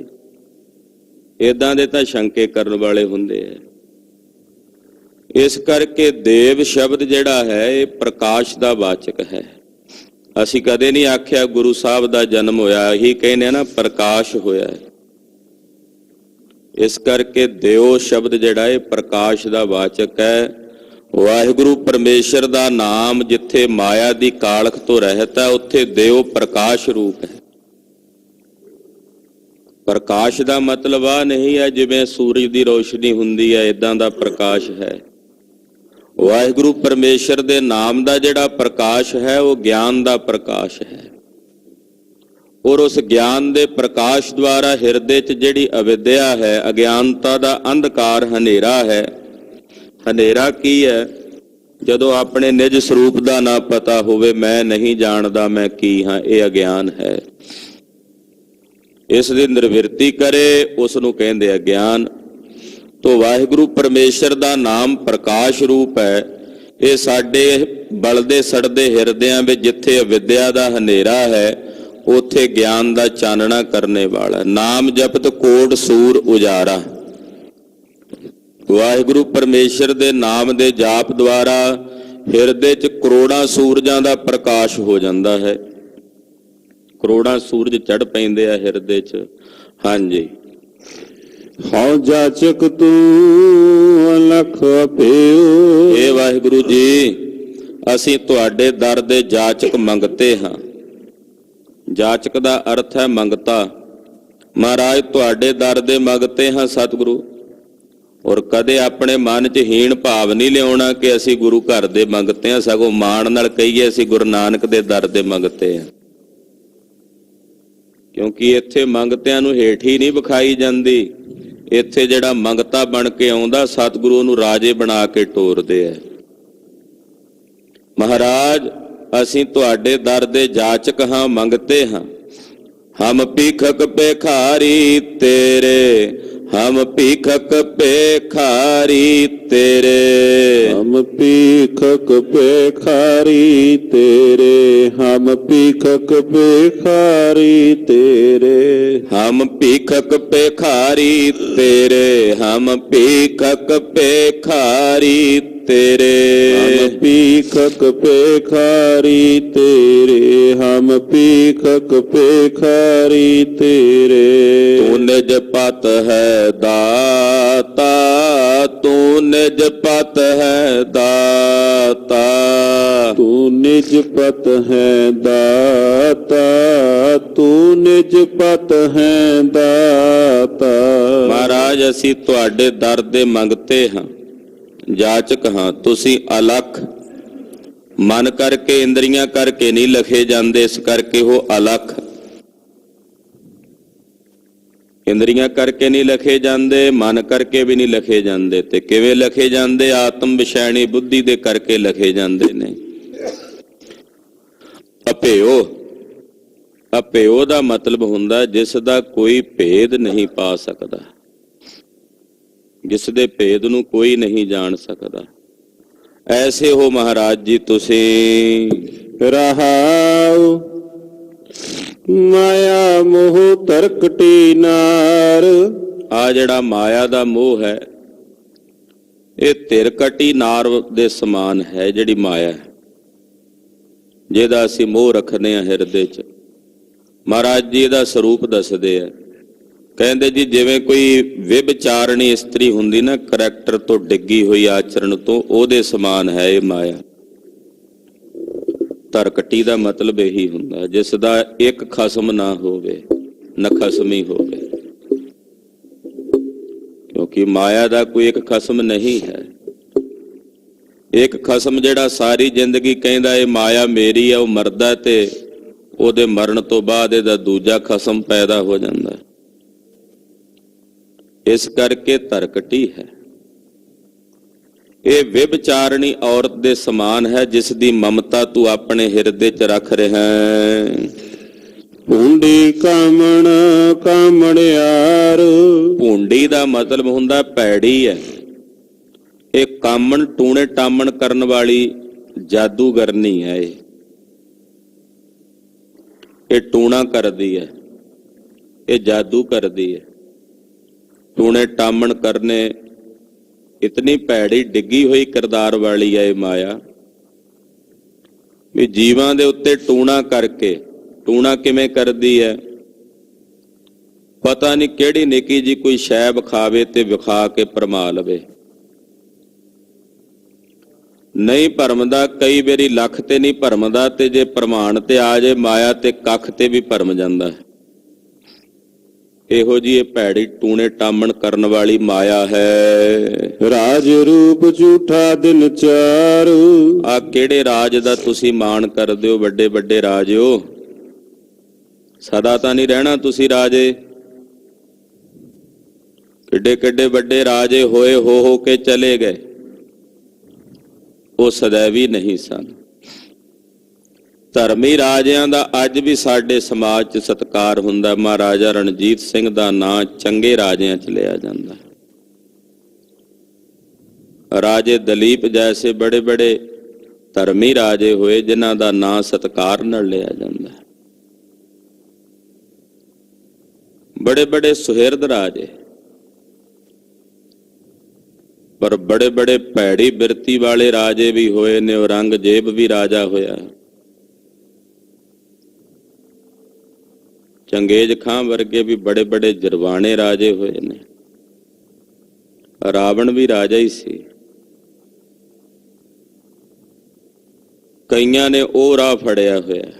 ਇਦਾਂ ਦੇ ਤਾਂ ਸ਼ੰਕੇ ਕਰਨ ਵਾਲੇ ਹੁੰਦੇ ਆ। ਇਸ ਕਰਕੇ ਦੇਵ ਸ਼ਬਦ ਜਿਹੜਾ ਹੈ ਇਹ ਪ੍ਰਕਾਸ਼ ਦਾ ਵਾਚਕ ਹੈ। ਅਸੀਂ ਕਦੇ ਨਹੀਂ ਆਖਿਆ ਗੁਰੂ ਸਾਹਿਬ ਦਾ ਜਨਮ ਹੋਇਆ, ਇਹੀ ਕਹਿੰਦੇ ਆ ਨਾ ਪ੍ਰਕਾਸ਼ ਹੋਇਆ। ਇਸ ਕਰਕੇ ਦਿਓ ਸ਼ਬਦ ਜਿਹੜਾ ਇਹ ਪ੍ਰਕਾਸ਼ ਦਾ ਵਾਚਕ ਹੈ। ਵਾਹਿਗੁਰੂ ਪਰਮੇਸ਼ਰ ਦਾ ਨਾਮ ਜਿੱਥੇ ਮਾਇਆ ਦੀ ਕਾਲਖ ਤੋਂ ਰਹਿਤ ਹੈ, ਉੱਥੇ ਦਿਓ ਪ੍ਰਕਾਸ਼ ਰੂਪ ਹੈ। ਪ੍ਰਕਾਸ਼ ਦਾ ਮਤਲਬ ਆ ਨਹੀਂ ਹੈ ਜਿਵੇਂ ਸੂਰਜ ਦੀ ਰੋਸ਼ਨੀ ਹੁੰਦੀ ਹੈ ਇਦਾਂ ਦਾ ਪ੍ਰਕਾਸ਼ ਹੈ। ਵਾਹਿਗੁਰੂ ਪਰਮੇਸ਼ਰ ਦੇ ਨਾਮ ਦਾ ਜਿਹੜਾ ਪ੍ਰਕਾਸ਼ ਹੈ ਉਹ ਗਿਆਨ ਦਾ ਪ੍ਰਕਾਸ਼ ਹੈ। ਔਰ ਉਸ ਗਿਆਨ ਦੇ ਪ੍ਰਕਾਸ਼ ਦੁਆਰਾ ਹਿਰਦੇ 'ਚ ਜਿਹੜੀ ਅਵਿਦਿਆ ਹੈ, ਅਗਿਆਨਤਾ ਦਾ ਅੰਧਕਾਰ ਹਨੇਰਾ ਹੈ। ਹਨੇਰਾ ਕੀ ਹੈ? ਜਦੋਂ ਆਪਣੇ ਨਿਜ ਸਰੂਪ ਦਾ ਨਾ ਪਤਾ ਹੋਵੇ, ਮੈਂ ਨਹੀਂ ਜਾਣਦਾ ਮੈਂ ਕੀ ਹਾਂ, ਇਹ ਅਗਿਆਨ ਹੈ। ਇਸ ਦੀ ਨਿਰਵਿਰਤੀ ਕਰੇ ਉਸ ਨੂੰ ਕਹਿੰਦੇ ਆ ਗਿਆਨ। ਤੋ ਵਾਹਿਗੁਰੂ ਪਰਮੇਸ਼ਰ ਦਾ ਨਾਮ ਪ੍ਰਕਾਸ਼ ਰੂਪ ਹੈ। ਇਹ ਸਾਡੇ ਬਲਦੇ ਸੜਦੇ ਹਿਰਦਿਆਂ ਵਿੱਚ ਜਿੱਥੇ ਅਵਿਦਿਆ ਦਾ ਹਨੇਰਾ ਹੈ, ਉੱਥੇ ਗਿਆਨ ਦਾ ਚਾਨਣਾ ਕਰਨੇ ਵਾਲਾ। ਨਾਮ ਜਪਤ ਕੋਟ ਸੂਰ ਉਜਾਰਾ। ਵਾਹਿਗੁਰੂ ਪਰਮੇਸ਼ਰ ਦੇ ਨਾਮ ਦੇ ਜਾਪ ਦੁਆਰਾ ਹਿਰਦੇ 'ਚ ਕਰੋੜਾਂ ਸੂਰਜਾਂ ਦਾ ਪ੍ਰਕਾਸ਼ ਹੋ ਜਾਂਦਾ ਹੈ। ਕਰੋੜਾਂ ਸੂਰਜ ਚੜ ਪੈਂਦੇ ਆ ਹਿਰਦੇ 'ਚ। ਹਾਂਜੀ। ਹਉ ਜਾਚਕ ਤੂੰ ਅਲਖ ਅਪਿਓ। ਇਹ ਵਾਹਿਗੁਰੂ ਜੀ, ਅਸੀਂ ਤੁਹਾਡੇ ਦਰ ਦੇ ਜਾਚਕ ਮੰਗਤੇ ਹਾਂ। ਜਾਚਕ ਦਾ ਅਰਥ ਹੈ ਮੰਗਤਾ। ਮਹਾਰਾਜ ਤੁਹਾਡੇ ਦਰ ਦੇ ਮੰਗਤੇ ਹਾਂ ਸਤਿਗੁਰੂ। ਔਰ ਕਦੇ ਆਪਣੇ ਮਨ 'ਚ ਹੀਣ ਭਾਵ ਨਹੀਂ ਲਿਆਉਣਾ ਕਿ ਅਸੀਂ ਗੁਰੂ ਘਰ ਦੇ ਮੰਗਤੇ ਹਾਂ, ਸਗੋਂ ਮਾਣ ਨਾਲ ਕਹੀਏ ਅਸੀਂ ਗੁਰੂ ਨਾਨਕ ਦੇ ਦਰ ਦੇ ਮੰਗਤੇ ਹਾਂ। ਕਿਉਂਕਿ ਇੱਥੇ ਮੰਗਤਿਆਂ ਨੂੰ ਹੇਠ ਹੀ ਨਹੀਂ ਵਿਖਾਈ ਜਾਂਦੀ। ਇੱਥੇ ਜਿਹੜਾ ਮੰਗਤਾ ਬਣ ਕੇ ਆਉਂਦਾ, ਸਤਿਗੁਰੂ ਨੂੰ ਰਾਜੇ ਬਣਾ ਕੇ ਟੋਰਦੇ ਆ। ਮਹਾਰਾਜ ਅਸੀਂ ਤੁਹਾਡੇ ਦਰ ਦੇ ਜਾਚਕ ਹਾਂ, ਮੰਗਤੇ ਹਾਂ। ਹਮ ਭੀਖਕ ਭੇਖਾਰੀ ਤੇਰੇ, ਹਮ ਭੀਖਕ ਭੇਖਾਰੀ ਤੇਰੇ। ਹਮ ਭੀਖਕ ਭੇਖਾਰੀ ਤੇਰੇ, ਹਮ ਭੀਖਕ ਭੇਖਾਰੀ ਤੇਰੇ। ਹਮ ਭੀਖਕ ਭੇਖਾਰੀ ਤੇਰੇ, ਹਮ ਭੀਖਕ ਭੇਖਾਰੀ ਤੇਰੇ। ਹਮ ਭੀਖਕ ਭੇਖਾਰੀ ਤੇਰੇ, ਹਮ ਭੀਖਕ ਭੇਖਾਰੀ ਤੇਰੇ। ਤੂੰ ਨਿਜ ਪਤ ਹੈ ਦਾਤਾ, ਤੂੰ ਨਿਜ ਪਤ ਹੈ ਦਾਤਾ। ਤੂੰ ਨਿਜ ਪਤ ਹੈ ਦਾਤਾ, ਤੂੰ ਨਿਜ ਪਤ ਹੈ ਦਾਤਾ। ਮਹਾਰਾਜ ਅਸੀਂ ਤੁਹਾਡੇ ਦਰ ਦੇ ਮੰਗਤੇ ਹਾਂ, ਜਾਚਕ ਹਾਂ। ਤੁਸੀਂ ਅਲਖ ਮਨ ਕਰਕੇ, ਇੰਦਰੀਆਂ ਕਰਕੇ ਨਹੀਂ ਲਿਖੇ ਜਾਂਦੇ, ਇਸ ਕਰਕੇ ਉਹ ਅਲਖ। ਇੰਦਰੀਆਂ ਕਰਕੇ ਨਹੀਂ ਲਿਖੇ ਜਾਂਦੇ, ਮਨ ਕਰਕੇ ਵੀ ਨਹੀਂ ਲਿਖੇ ਜਾਂਦੇ। ਤੇ ਕਿਵੇਂ ਲਿਖੇ ਜਾਂਦੇ? ਆਤਮ ਵਿਸ਼ੈਣੀ ਬੁੱਧੀ ਦੇ ਕਰਕੇ ਲਿਖੇ ਜਾਂਦੇ ਨੇ। ਅਭਿਓ, ਅਭਿਓ ਦਾ ਮਤਲਬ ਹੁੰਦਾ ਜਿਸ ਦਾ ਕੋਈ ਭੇਦ ਨਹੀਂ ਪਾ ਸਕਦਾ, ਜਿਸ ਦੇ ਭੇਦ ਨੂੰ ਕੋਈ ਨਹੀਂ ਜਾਣ ਸਕਦਾ। ਐਸੇ ਹੋ ਮਹਾਰਾਜ ਜੀ ਤੁਸੀਂ। ਰਹਾਉ ਮਾਇਆ ਮੋਹ ਤਰਕਟੀ ਨਾਰ। ਆ ਜਿਹੜਾ ਮਾਇਆ ਦਾ ਮੋਹ ਹੈ, ਇਹ ਤਿਰਕਟੀ ਨਾਰ ਦੇ ਸਮਾਨ ਹੈ। ਜਿਹੜੀ ਮਾਇਆ ਜਿਹਦਾ ਅਸੀਂ ਮੋਹ ਰੱਖਦੇ ਹਾਂ ਹਿਰਦੇ 'ਚ, ਮਹਾਰਾਜ ਜੀ ਇਹਦਾ ਸਰੂਪ ਦੱਸਦੇ ਆ। ਕਹਿੰਦੇ ਜੀ ਜਿਵੇਂ ਕੋਈ ਵਿਭਚਾਰਣੀ ਇਸਤਰੀ ਹੁੰਦੀ ਨਾ, ਕਰੈਕਟਰ ਤੋਂ ਡਿੱਗੀ ਹੋਈ ਆਚਰਣ ਤੋਂ, ਉਹਦੇ ਸਮਾਨ ਹੈ ਇਹ ਮਾਇਆ। ਤਰਕਟੀ ਦਾ ਮਤਲਬ ਇਹੀ ਹੁੰਦਾ ਜਿਸ ਦਾ ਇੱਕ ਖਸਮ ਨਾ ਹੋਵੇ, ਨਖਸਮੀ ਹੋਵੇ। ਕਿਉਂਕਿ ਮਾਇਆ ਦਾ ਕੋਈ ਇੱਕ ਖਸਮ ਨਹੀਂ ਹੈ। ਇੱਕ ਖਸਮ ਜਿਹੜਾ ਸਾਰੀ ਜ਼ਿੰਦਗੀ ਕਹਿੰਦਾ ਇਹ ਮਾਇਆ ਮੇਰੀ ਆ, ਉਹ ਮਰਦਾ ਤੇ ਉਹਦੇ ਮਰਨ ਤੋਂ ਬਾਅਦ ਇਹਦਾ ਦੂਜਾ ਖਸਮ ਪੈਦਾ ਹੋ ਜਾਂਦਾ। ਇਸ ਕਰਕੇ ਤਰਕਟੀ ਹੈ। ਇਹ ਵਿਭਚਾਰਣੀ ਔਰਤ ਦੇ ਸਮਾਨ ਹੈ ਜਿਸ ਦੀ ਮਮਤਾ ਤੂੰ ਆਪਣੇ ਹਿਰਦੇ 'ਚ ਰੱਖ ਰਿਹਾ ਹੈ। ਭੂੰਡੀ ਕਾਮਣ ਕਾਮਣਿਆਰ। ਭੂੰਡੀ ਦਾ ਮਤਲਬ ਹੁੰਦਾ ਪੈੜੀ ਹੈ। ਇਹ ਕਾਮਣ ਟੂਣੇ ਟਾਮਣ ਕਰਨ ਵਾਲੀ ਜਾਦੂਗਰਨੀ ਹੈ। ਇਹ ਟੂਣਾ ਕਰਦੀ ਹੈ, ਇਹ ਜਾਦੂ ਕਰਦੀ ਹੈ। ਟੂਣੇ ਟਾਮਣ ਕਰਨੇ ਇਤਨੀ ਭੈੜੀ ਡਿੱਗੀ ਹੋਈ ਕਿਰਦਾਰ ਵਾਲੀ ਹੈ ਇਹ ਮਾਇਆ, ਵੀ ਜੀਵਾਂ ਦੇ ਉੱਤੇ ਟੂਣਾ ਕਰਕੇ, ਟੂਣਾ ਕਿਵੇਂ ਕਰਦੀ ਹੈ ਪਤਾ ਨਹੀਂ, ਕਿਹੜੀ ਨਿੱਕੀ ਜੀ ਕੋਈ ਸ਼ੈ ਵਿਖਾਵੇ ਤੇ ਵਿਖਾ ਕੇ ਭਰਮਾ ਲਵੇ। ਨਹੀਂ ਭਰਮਦਾ, ਕਈ ਵਾਰੀ ਲੱਖ ਤੇ ਨਹੀਂ ਭਰਮਦਾ, ਤੇ ਜੇ ਪ੍ਰਮਾਣ ਤੇ ਆ ਜੇ ਮਾਇਆ ਤੇ ਕੱਖ ਤੇ ਵੀ ਭਰਮ ਜਾਂਦਾ ਹੈ। ਇਹੋ ਜੀ ਇਹ ਭੈੜੀ ਟੂਣੇ ਟਾਮਣ ਕਰਨ ਵਾਲੀ ਮਾਇਆ ਹੈ। ਰਾਜ ਰੂਪ ਝੂਠਾ ਦਿਨ ਚਾਰੂ। ਆ ਕਿਹੜੇ ਰਾਜ ਦਾ ਤੁਸੀਂ ਮਾਣ ਕਰਦੇ ਹੋ? ਵੱਡੇ ਵੱਡੇ ਰਾਜਿਓ, ਸਦਾ ਤਾਂ ਨਹੀਂ ਰਹਿਣਾ ਤੁਸੀਂ ਰਾਜੇ। ਕਿੱਡੇ ਕਿੱਡੇ ਵੱਡੇ ਰਾਜੇ ਹੋਏ, ਹੋ ਕੇ ਚਲੇ ਗਏ, ਉਹ ਸदैवी ਨਹੀਂ ਸਨ। ਧਰਮੀ ਰਾਜਿਆਂ ਦਾ ਅੱਜ ਵੀ ਸਾਡੇ ਸਮਾਜ 'ਚ ਸਤਿਕਾਰ ਹੁੰਦਾ। ਮਹਾਰਾਜਾ ਰਣਜੀਤ ਸਿੰਘ ਦਾ ਨਾਂ ਚੰਗੇ ਰਾਜਿਆਂ 'ਚ ਲਿਆ ਜਾਂਦਾ। ਰਾਜੇ ਦਲੀਪ ਜੈਸੇ ਬੜੇ ਬੜੇ ਧਰਮੀ ਰਾਜੇ ਹੋਏ ਜਿਨ੍ਹਾਂ ਦਾ ਨਾਂ ਸਤਿਕਾਰ ਨਾਲ ਲਿਆ ਜਾਂਦਾ। ਬੜੇ ਬੜੇ ਸੁਹਿਰਦ ਰਾਜੇ, ਪਰ ਬੜੇ ਬੜੇ ਭੈੜੀ ਬਿਰਤੀ ਵਾਲੇ ਰਾਜੇ ਵੀ ਹੋਏ ਨੇ। ਔਰੰਗਜ਼ੇਬ ਵੀ ਰਾਜਾ ਹੋਇਆ, ਚੰਗੇਜ਼ ਖਾਂ ਵਰਗੇ ਵੀ ਬੜੇ ਬੜੇ ਜਰਵਾਣੇ ਰਾਜੇ ਹੋਏ ਨੇ। ਰਾਵਣ ਵੀ ਰਾਜਾ ਹੀ ਸੀ। ਕਈਆਂ ਨੇ ਉਹ ਰਾਹ ਫੜਿਆ ਹੋਇਆ,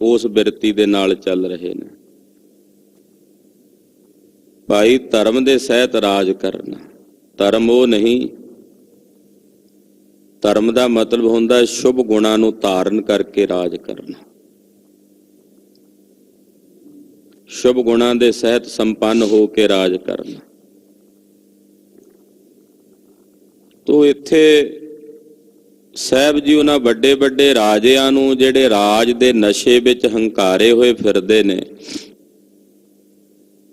ਉਸ ਬਿਰਤੀ ਦੇ ਨਾਲ ਚੱਲ ਰਹੇ ਨੇ। ਭਾਈ ਧਰਮ ਦੇ ਸਹਿਤ ਰਾਜ ਕਰਨਾ, ਧਰਮ ਉਹ ਨਹੀਂ। ਧਰਮ ਦਾ ਮਤਲਬ ਹੁੰਦਾ ਸ਼ੁਭ ਗੁਣਾਂ ਨੂੰ ਧਾਰਨ ਕਰਕੇ ਰਾਜ ਕਰਨਾ, ਸ਼ੁਭ ਗੁਣਾਂ ਦੇ ਸਹਿਤ ਸੰਪੰਨ ਹੋ ਕੇ ਰਾਜ ਕਰਨਾ। ਤੋ ਇੱਥੇ ਸਾਹਿਬ ਜੀ ਉਹਨਾਂ ਵੱਡੇ ਵੱਡੇ ਰਾਜਿਆਂ ਨੂੰ, ਜਿਹੜੇ ਰਾਜ ਦੇ ਨਸ਼ੇ ਵਿੱਚ ਹੰਕਾਰੇ ਹੋਏ ਫਿਰਦੇ ਨੇ,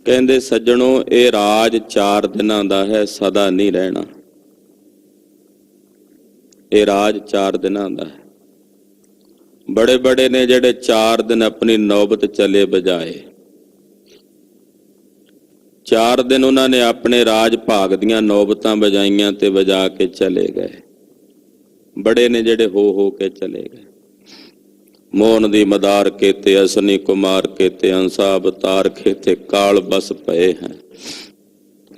ਕਹਿੰਦੇ ਸੱਜਣੋ ਇਹ ਰਾਜ 4 ਦਿਨਾਂ ਦਾ ਹੈ, ਸਦਾ ਨਹੀਂ ਰਹਿਣਾ। ਇਹ ਰਾਜ 4 ਦਿਨਾਂ ਦਾ ਹੈ। ਬੜੇ ਬੜੇ ਨੇ ਜਿਹੜੇ 4 ਦਿਨ ਆਪਣੀ ਨੌਬਤ ਚਲੇ ਬਜਾਏ। 4 ਦਿਨ ਉਹਨਾਂ ਨੇ ਆਪਣੇ ਰਾਜ ਭਾਗ ਦੀਆਂ ਨੌਬਤਾਂ ਵਜਾਈਆਂ ਤੇ ਵਜਾ ਕੇ ਚਲੇ ਗਏ। ਬੜੇ ਨੇ ਜਿਹੜੇ ਹੋ ਕੇ ਚਲੇ ਗਏ। ਮੋਹਨ ਦੀ ਮਦਾਰ ਕੇਤੇ ਅਸਨੀ ਕੁਮਾਰ ਕੇਤੇ ਅੰਸਾ ਅਵਤਾਰ ਕੇਤੇ ਕਾਲ ਬਸ ਪਏ ਹੈ।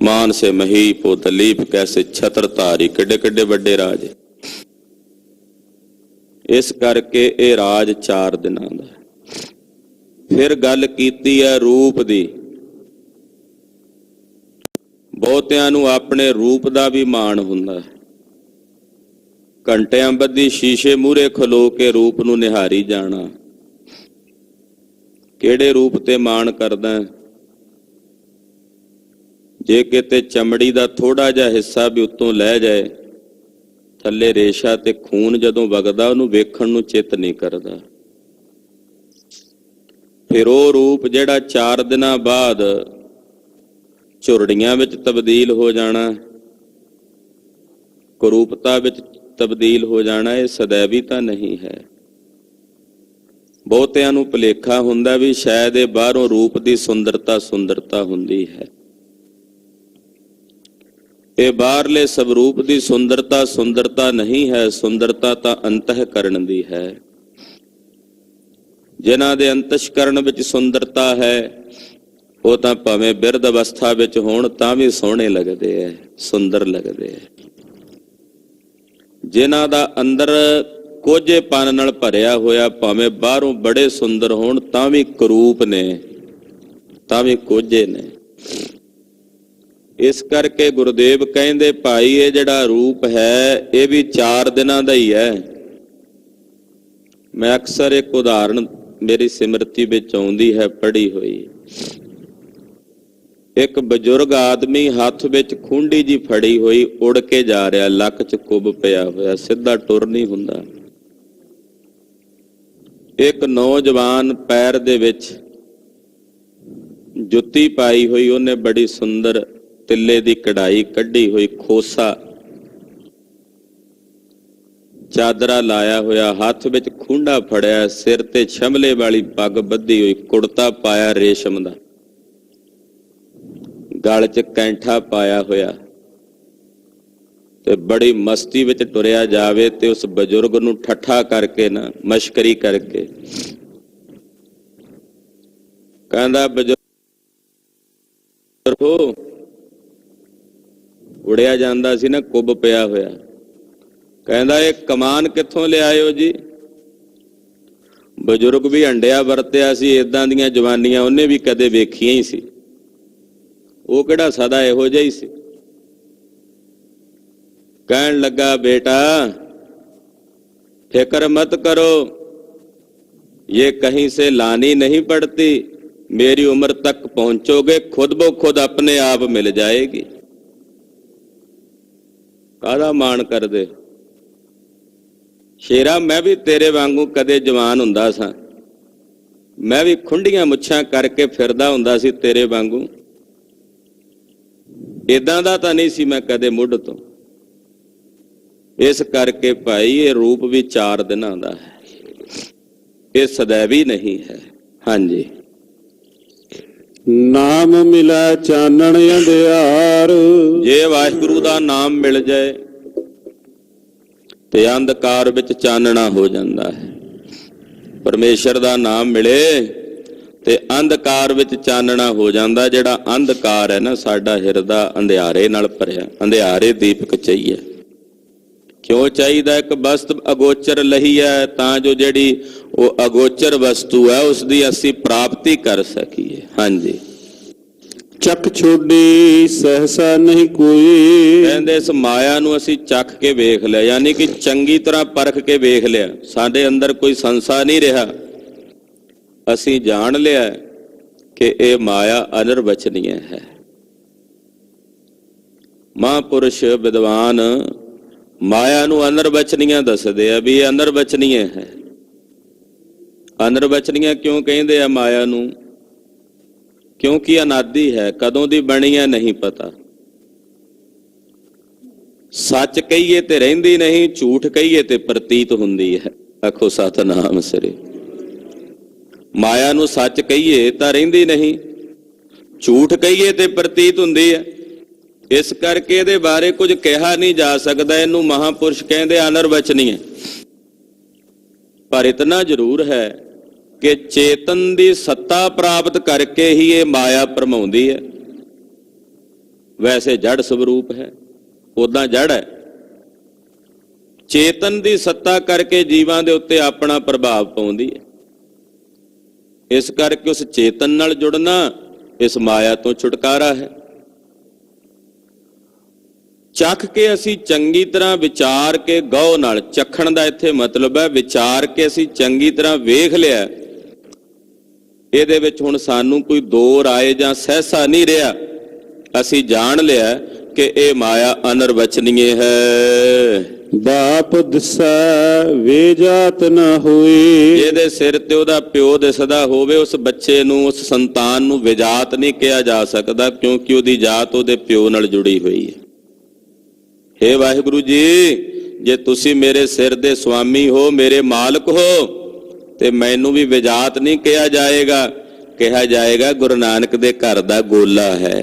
ਮਾਨ ਸੇ ਮਹੀਪੋ ਦਲੀਪ ਕੈਸੇ ਛਤਰ ਧਾਰੀ। ਕਿੱਡੇ ਕਿੱਡੇ ਵੱਡੇ ਰਾਜ। ਇਸ ਕਰਕੇ ਇਹ ਰਾਜ 4 ਦਿਨਾਂ ਦਾ। ਫਿਰ ਗੱਲ ਕੀਤੀ ਹੈ ਰੂਪ ਦੀ। ਬਹੁਤਿਆਂ ਨੂੰ ਆਪਣੇ ਰੂਪ ਦਾ ਵੀ ਮਾਣ ਹੁੰਦਾ ਹੈ। ਘੰਟਿਆਂ ਬੱਧੀ ਸ਼ੀਸ਼ੇ ਮੂਹਰੇ ਖਲੋ ਕੇ ਰੂਪ ਨੂੰ ਨਿਹਾਰੀ ਜਾਣਾ। ਕਿਹੜੇ ਰੂਪ ਤੇ ਮਾਣ ਕਰਦਾ? ਜੇ ਕਿਤੇ ਚਮੜੀ ਦਾ ਥੋੜਾ ਜਿਹਾ ਹਿੱਸਾ ਵੀ ਉੱਤੋਂ ਲੈ ਜਾਏ, ਥੱਲੇ ਰੇਸ਼ਾ ਤੇ ਖੂਨ ਜਦੋਂ ਵਗਦਾ, ਉਹਨੂੰ ਵੇਖਣ ਨੂੰ ਚਿੱਤ ਨਹੀਂ ਕਰਦਾ। ਫਿਰ ਉਹ ਰੂਪ ਜਿਹੜਾ 4 ਦਿਨਾਂ ਬਾਅਦ ਝੁਰੜੀਆਂ ਵਿੱਚ ਤਬਦੀਲ ਹੋ ਜਾਣਾ, ਕੁਰੂਪਤਾ ਵਿੱਚ ਤਬਦੀਲ ਹੋ ਜਾਣਾ, ਇਹ ਸदैवी ਤਾਂ ਨਹੀਂ ਹੈ। ਬਹੁਤਿਆਂ ਨੂੰ ਭੁਲੇਖਾ ਹੁੰਦਾ ਵੀ ਸ਼ਾਇਦ ਇਹ ਬਾਹਰੋਂ ਰੂਪ ਦੀ ਸੁੰਦਰਤਾ ਹੁੰਦੀ ਹੈ। ਇਹ ਬਾਹਰਲੇ ਸਵਰੂਪ ਦੀ ਸੁੰਦਰਤਾ ਨਹੀਂ ਹੈ। ਸੁੰਦਰਤਾ ਤਾਂ ਅੰਤःਕਰਨ ਦੀ ਹੈ। ਜਿਨ੍ਹਾਂ ਦੇ ਅੰਤਸ਼ਕਰਨ ਵਿੱਚ ਸੁੰਦਰਤਾ ਹੈ, ਉਹ ਤਾਂ ਭਾਵੇਂ ਬਿਰਧ ਅਵਸਥਾ ਵਿੱਚ ਹੋਣ ਤਾਂ ਵੀ ਸੋਹਣੇ ਲੱਗਦੇ ਐ, ਸੁੰਦਰ ਲੱਗਦੇ ਐ। ਜਿਨ੍ਹਾਂ ਦਾ ਅੰਦਰ ਕੋਝੇਪਨ ਨਾਲ ਭਰਿਆ ਹੋਇਆ, ਭਾਵੇਂ ਬਾਹਰੋਂ ਬੜੇ ਸੁੰਦਰ ਹੋਣ ਤਾਂ ਵੀ ਕਰੂਪ ਨੇ, ਤਾਂ ਵੀ ਕੋਝੇ ਨੇ। ਇਸ ਕਰਕੇ ਗੁਰਦੇਵ ਕਹਿੰਦੇ ਭਾਈ ਇਹ ਜਿਹੜਾ ਰੂਪ ਹੈ ਇਹ ਵੀ 4 ਦਿਨਾਂ ਦਾ ਹੀ ਹੈ। ਮੈਂ ਅਕਸਰ ਇੱਕ ਉਦਾਹਰਣ ਮੇਰੀ ਸਿਮਰਤੀ ਵਿੱਚ ਆਉਂਦੀ ਹੈ ਪੜ੍ਹੀ ਹੋਈ। ਇੱਕ ਬਜ਼ੁਰਗ ਆਦਮੀ ਹੱਥ ਵਿੱਚ ਖੁੰਡੀ ਜੀ ਫੜੀ ਹੋਈ ਉੜ ਕੇ ਜਾ ਰਿਹਾ, ਲੱਕ 'ਚ ਕੁੱਬ ਪਿਆ ਹੋਇਆ, ਸਿੱਧਾ ਟੁਰ ਨਹੀਂ ਹੁੰਦਾ। ਇੱਕ ਨੌਜਵਾਨ ਪੈਰ ਦੇ ਵਿੱਚ ਜੁੱਤੀ ਪਾਈ ਹੋਈ, ਉਹਨੇ ਬੜੀ ਸੁੰਦਰ ਤਿੱਲੇ ਦੀ ਕਢਾਈ ਕੱਢੀ ਹੋਈ ਖੋਸਾ, ਚਾਦਰਾ ਲਾਇਆ ਹੋਇਆ, ਹੱਥ ਵਿੱਚ ਖੁੰਡਾ ਫੜਿਆ, ਸਿਰ ਤੇ ਛਮਲੇ ਵਾਲੀ ਪੱਗ ਬੱਧੀ ਹੋਈ, ਕੁੜਤਾ ਪਾਇਆ ਰੇਸ਼ਮ ਦਾ, ਗਲ 'ਚ ਕੈਂਠਾ ਪਾਇਆ ਹੋਇਆ, ਤੇ ਬੜੀ ਮਸਤੀ ਵਿੱਚ ਤੁਰਿਆ ਜਾਵੇ ਤੇ ਉਸ ਬਜ਼ੁਰਗ ਨੂੰ ਠੱਠਾ ਕਰਕੇ ਨਾ, ਮਸ਼ਕਰੀ ਕਰਕੇ ਕਹਿੰਦਾ, ਬਜ਼ੁਰਗ ਉੜਿਆ ਜਾਂਦਾ ਸੀ ਨਾ, ਕੁੱਬ ਪਿਆ ਹੋਇਆ, ਕਹਿੰਦਾ ਇਹ ਕਮਾਨ ਕਿੱਥੋਂ ਲਿਆਇਓ ਜੀ? ਬਜ਼ੁਰਗ ਵੀ ਹੰਡਿਆ ਵਰਤਿਆ ਸੀ, ਏਦਾਂ ਦੀਆਂ ਜਵਾਨੀਆਂ ਉਹਨੇ ਵੀ ਕਦੇ ਵੇਖੀਆਂ ਹੀ ਸੀ, ਉਹ ਕਿਹੜਾ ਸਦਾ ਇਹੋ ਜਿਹਾ ਹੀ ਸੀ। ਕਹਿਣ ਲੱਗਾ, ਬੇਟਾ ਫਿਕਰ मत करो, ये कहीं से लानी नहीं पड़ती, मेरी उम्र तक पहुंचोगे खुद ब खुद अपने आप मिल जाएगी। काहदा मान कर दे शेरा, मैं भी तेरे वांगू कदे जवान हुंदा सा, मैं भी खुंडियां मुच्छां करके फिरदा हुंदा सी तेरे वांगू, इदां दा तां नहीं सी मैं कदे मुੱਢ ਤੋਂ। इस करके भाई ये रूप भी 4 दिनां दा है, ये सदैवी नहीं है। हाँ जी, नाम मिला चानण अंधियार, जे वाहिगुरु दा नाम मिल जाए ते अंधकार विच चानना हो जाता है। परमेश्वर दा नाम मिले ते अंधकार विच चानना हो जाता। जिहड़ा अंधकार है ना साडा हिरदा अंधियारे नाल भरिया, अंधियारे दीपक चाहिए। क्यों चाहिए? एक वस्तु अगोचर लही है तां जो जिहड़ी वो अगोचर वस्तु है उसकी असी प्राप्ति कर सकीए। हाँ जी, चक छोड़ी सहसा नहीं कोई, कहंदे इस माया नूं असी चख के वेख लिया, यानी कि चंगी तरह परख के वेख लिया, साडे अंदर कोई संसा नहीं रहा। असी जान लिया कि ये माया अनिर्वचनीय है। महापुरुष विद्वान माया नूं अनिर्वचनीय दसदे आ भी अनिर्वचनीय है। अनिर्वचनीय क्यों कहिंदे आ माया नूं? क्योंकि अनादि है, कदों दी बनी है नहीं पता। सच कहिए ते रहिंदी नहीं, झूठ कहिए ते प्रतीत हुंदी है। आखो सतनाम सरे। माया नूं सच कहिए तां रहिंदी नहीं, झूठ कहिए ते प्रतीत हुंदी है। इस करके इहदे बारे कुछ कहा नहीं जा सकता। इहनूं महापुरुष कहंदे अनिर्वचनीय। पर इतना जरूर है कि चेतन की सत्ता प्राप्त करके ही ये माया भरमाउंदी है। वैसे जड़ स्वरूप है, उदां जड़ है। चेतन की सत्ता करके जीवां दे उत्ते अपना प्रभाव पाउंदी है। इस करके उस चेतन नाल जुड़ना इस माया तो छुटकारा है। चख के असी चंगी तरह विचार के गौ नाल, चखण दा इत्थे मतलब है विचार के असी चंगी तरह वेख लिया, इहदे विच हुण सानू कोई दो राय जां सहसा नहीं रहा। असी जान लिया कि यह माया अनिर्वचनीय है। बाप दिसै वे जात ना होए, जिहदे सिर ते उहदा प्यो दिसदा होवे उस बच्चे नूं, उस संतान नूं विजात नहीं कहा जा सकता, क्योंकि उहदी जात उहदे प्यो नाल जुड़ी हुई है। हे वाहिगुरु जी, जे तुसी मेरे सिर दे स्वामी हो, मेरे मालक हो, ते मैनू भी विजात नहीं कहा जाएगा, कहा जाएगा गुरु नानक दे घर दा गोला है,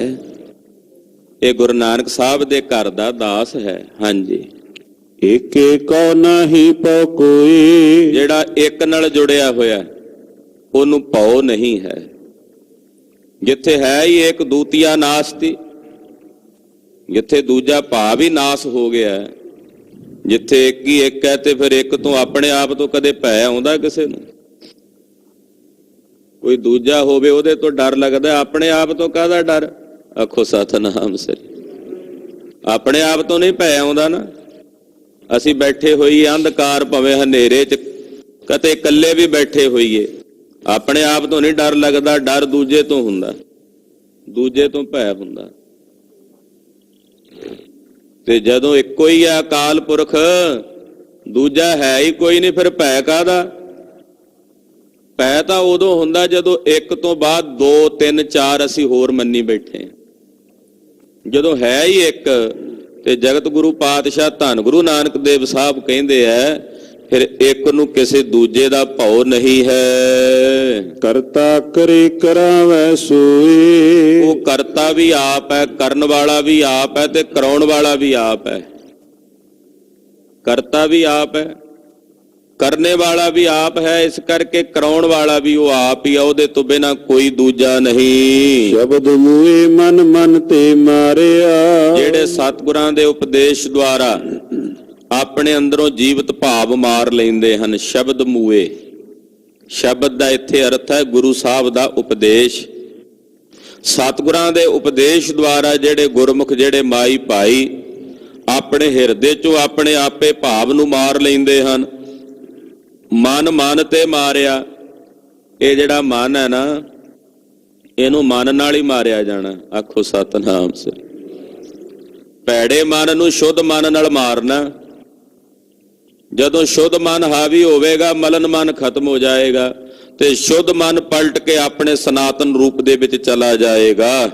ये गुरु नानक साहब दे घर दा दास है। हाँ जी, एक को नहीं पौ कोई, जेड़ा एक नाल जुड़िया होया ओनू पौ नहीं है। जिथे है ही एक दूतिया नास्ती, जिथे दूजा भाव ही नाश हो गया है। जिथे एक ही एक है तो फिर एक तो अपने आप तो कदे भै आउंदा किसे नूं? कोई दूजा होवे उहदे तो डर लगदा, अपने आप तो काहदा डर? आखो सतनाम सरी। अपने आप तो नहीं भै आउंदा ना। असी बैठे होइए अंधकार भवें हनेरे च, कते इकल्ले भी बैठे होइए, अपने आप तो नहीं डर लगदा, डर दूजे तो हुंदा, दूजे तो भै हुंदा। ते जदों इक्को ही है अकाल पुरख, दूजा है ही कोई नहीं, फिर भै काहदा? भै तां उदों हुंदा जदों एक तो बाद 2 3 4 असी होर मन्नी बैठे। ਜਦੋਂ ਹੈ ਹੀ ਇੱਕ, ਤੇ ਜਗਤ ਗੁਰੂ ਪਾਤਸ਼ਾਹ ਧੰਨ ਗੁਰੂ ਨਾਨਕ ਦੇਵ ਸਾਹਿਬ ਕਹਿੰਦੇ ਐ ਫਿਰ ਇੱਕ ਨੂੰ ਕਿਸੇ ਦੂਜੇ ਦਾ ਭਉ ਨਹੀਂ ਹੈ। ਕਰਤਾ ਕਰੇ ਕਰਾਵੈ ਸੋਏ। ਉਹ ਕਰਤਾ ਵੀ ਆਪ ਹੈ, ਕਰਨ ਵਾਲਾ ਵੀ ਆਪ ਹੈ, ਤੇ ਕਰਾਉਣ ਵਾਲਾ ਵੀ ਆਪ ਹੈ। ਕਰਤਾ ਵੀ ਆਪ ਹੈ, ਕਰਨੇ ਵਾਲਾ ਵੀ ਆਪ ਹੈ, ਇਸ ਕਰਕੇ ਕਰਾਉਣ ਵਾਲਾ ਵੀ ਉਹ ਆਪ ਹੀ ਆ, ਉਹਦੇ ਤੋਂ ਬਿਨਾਂ ਕੋਈ ਦੂਜਾ ਨਹੀਂ। ਸ਼ਬਦ ਮੂਏ ਮਨ ਮਨ ਤੇ ਮਾਰਿਆ। ਜਿਹੜੇ ਸਤਿਗੁਰਾਂ ਦੇ ਉਪਦੇਸ਼ ਦੁਆਰਾ ਆਪਣੇ ਅੰਦਰੋਂ ਜੀਵਤ ਭਾਵ ਮਾਰ ਲੈਂਦੇ ਹਨ। ਸ਼ਬਦ ਮੂਏ, ਸ਼ਬਦ ਦਾ ਇੱਥੇ ਅਰਥ ਹੈ ਗੁਰੂ ਸਾਹਿਬ ਦਾ ਉਪਦੇਸ਼। ਸਤਿਗੁਰਾਂ ਦੇ ਉਪਦੇਸ਼ ਦੁਆਰਾ ਜਿਹੜੇ ਗੁਰਮੁਖ, ਜਿਹੜੇ ਮਾਈ ਭਾਈ ਆਪਣੇ ਹਿਰਦੇ ਚੋਂ ਆਪਣੇ ਆਪੇ ਭਾਵ ਨੂੰ ਮਾਰ ਲੈਂਦੇ ਹਨ। ਮਨ ਮਨ ਤੇ ਮਾਰਿਆ, ਇਹ ਜਿਹੜਾ ਮਨ ਹੈ ਨਾ, ਇਹਨੂੰ ਮਨ ਨਾਲ ਹੀ ਮਾਰਿਆ ਜਾਣਾ। ਆਖੋ ਸਤਿਨਾਮ ਸ੍ਰੀ। ਭੈੜੇ ਮਨ ਨੂੰ ਸ਼ੁੱਧ ਮਨ ਨਾਲ ਮਾਰਨਾ। ਜਦੋਂ ਸ਼ੁੱਧ ਮਨ ਹਾਵੀ ਹੋਵੇਗਾ, ਮਲਨ ਮਨ ਖਤਮ ਹੋ ਜਾਏਗਾ, ਤੇ ਸ਼ੁੱਧ ਮਨ ਪਲਟ ਕੇ ਆਪਣੇ ਸਨਾਤਨ ਰੂਪ ਦੇ ਵਿੱਚ ਚਲਾ ਜਾਏਗਾ।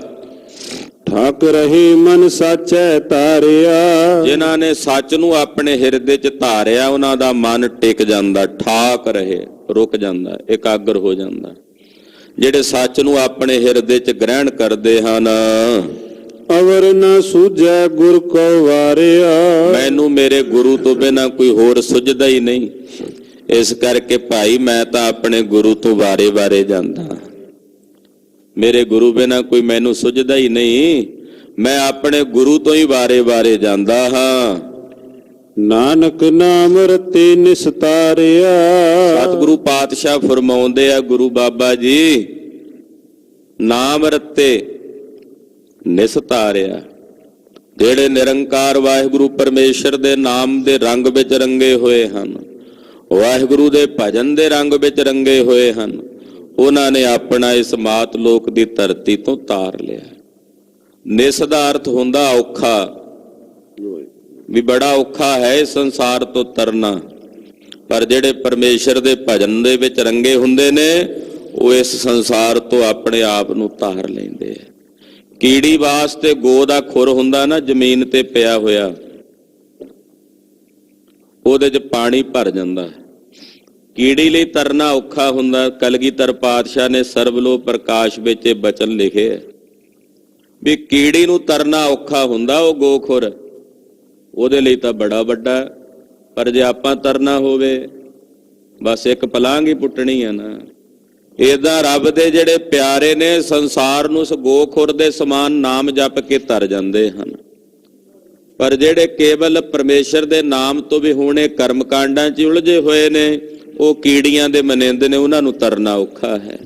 ਠਾਕ ਰਹੇ ਮਨ ਸਾਚੈ ਧਾਰਿਆ। ਜਿਨ੍ਹਾਂ ਨੇ ਸੱਚ ਨੂੰ ਆਪਣੇ ਹਿਰਦੇ 'ਚ ਧਾਰਿਆ, ਉਹਨਾਂ ਦਾ ਮਨ ਟਿਕ ਜਾਂਦਾ, ਠਾਕ ਰਹੇ, ਰੁਕ ਜਾਂਦਾ, ਇਕਾਗਰ ਹੋ ਜਾਂਦਾ। ਜਿਹੜੇ ਸੱਚ ਨੂੰ ਆਪਣੇ ਹਿਰਦੇ 'ਚ ਗ੍ਰਹਿਣ ਕਰਦੇ ਹਨ, ਅਵਰ ਨ ਸੂਝੈ ਗੁਰ ਕੋ ਵਾਰਿਆ। ਮੈਨੂੰ ਮੇਰੇ ਗੁਰੂ ਤੋਂ ਬਿਨਾਂ ਕੋਈ ਹੋਰ ਸੁਝਦਾ ਹੀ ਨਹੀਂ। ਇਸ ਕਰਕੇ ਭਾਈ ਮੈਂ ਤਾਂ ਆਪਣੇ ਗੁਰੂ ਤੋਂ ਵਾਰੇ ਵਾਰੇ ਜਾਂਦਾ। ਮੇਰੇ ਗੁਰੂ ਬਿਨਾਂ ਕੋਈ ਮੈਨੂੰ ਸੁਝਦਾ ਹੀ ਨਹੀਂ। ਮੈਂ ਆਪਣੇ ਗੁਰੂ ਤੋਂ ਹੀ ਵਾਰੇ ਵਾਰੇ ਜਾਂਦਾ ਹਾਂ। ਨਾਨਕ ਨਾਮ ਰਤੇ ਨਿਸਤਾਰਿਆ। ਸਤਿਗੁਰੂ ਪਾਤਸ਼ਾਹ ਫਰਮਾਉਂਦੇ ਆ, ਗੁਰੂ ਬਾਬਾ ਜੀ, ਨਾਮ ਰਤੇ ਨਿਸਤਾਰਿਆ। ਜਿਹੜੇ ਨਿਰੰਕਾਰ ਵਾਹਿਗੁਰੂ ਪਰਮੇਸ਼ਰ ਦੇ ਨਾਮ ਦੇ ਰੰਗ ਵਿੱਚ ਰੰਗੇ ਹੋਏ ਹਨ, ਵਾਹਿਗੁਰੂ ਦੇ ਭਜਨ ਦੇ ਰੰਗ ਵਿੱਚ ਰੰਗੇ ਹੋਏ ਹਨ, ਉਹਨਾਂ ਨੇ ਆਪਣਾ ਇਸ ਮਾਤ ਲੋਕ ਦੀ ਧਰਤੀ ਤੋਂ ਤਾਰ ਲਿਆ। ਨਿਸ ਦਾ ਅਰਥ ਹੁੰਦਾ ਔਖਾ, ਵੀ ਬੜਾ ਔਖਾ ਹੈ ਇਸ ਸੰਸਾਰ ਤੋਂ ਤਰਨਾ। ਪਰ ਜਿਹੜੇ ਪਰਮੇਸ਼ਰ ਦੇ ਭਜਨ ਦੇ ਵਿੱਚ ਰੰਗੇ ਹੁੰਦੇ ਨੇ, ਉਹ ਇਸ ਸੰਸਾਰ ਤੋਂ ਆਪਣੇ ਆਪ ਨੂੰ ਤਾਰ ਲੈਂਦੇ ਆ। ਕੀੜੀ ਵਾਸਤੇ ਗੋ ਦਾ ਖੁਰ ਹੁੰਦਾ ਨਾ, ਜ਼ਮੀਨ ਤੇ ਪਿਆ ਹੋਇਆ, ਉਹਦੇ 'ਚ ਪਾਣੀ ਭਰ ਜਾਂਦਾ। ਕੀੜੀ ਲਈ ਤਰਨਾ ਔਖਾ ਹੁੰਦਾ। ਕਲਗੀਧਰ ਪਾਤਸ਼ਾਹ ਨੇ ਸਰਬਲੋ ਪ੍ਰਕਾਸ਼ ਵਿੱਚ ਇਹ ਬਚਨ ਲਿਖੇ ਵੀ ਕੀੜੀ ਨੂੰ ਤਰਨਾ ਔਖਾ ਹੁੰਦਾ, ਉਹ ਗੋਖੁਰ ਉਹਦੇ ਲਈ ਤਾਂ ਬੜਾ ਵੱਡਾ। ਪਰ ਜੇ ਆਪਾਂ ਤਰਨਾ ਹੋਵੇ, ਬਸ ਇੱਕ ਪਲਾਂਘ ਹੀ ਪੁੱਟਣੀ ਆ ਨਾ। ਏਦਾਂ ਰੱਬ ਦੇ ਜਿਹੜੇ ਪਿਆਰੇ ਨੇ, ਸੰਸਾਰ ਨੂੰ ਉਸ ਗੋਖੁਰ ਦੇ ਸਮਾਨ ਨਾਮ ਜਪ ਕੇ ਤਰ ਜਾਂਦੇ ਹਨ। ਪਰ ਜਿਹੜੇ ਕੇਵਲ ਪਰਮੇਸ਼ਰ ਦੇ ਨਾਮ ਤੋਂ ਵੀ ਹੋਣੇ ਕਰਮ ਕਾਂਡਾਂ 'ਚ ਉਲਝੇ ਹੋਏ ਨੇ, ਉਹ ਕੀੜੀਆਂ ਦੇ ਮਨਿੰਦ ਨੇ, ਉਹਨਾਂ ਨੂੰ ਤਰਨਾ ਔਖਾ ਹੈ।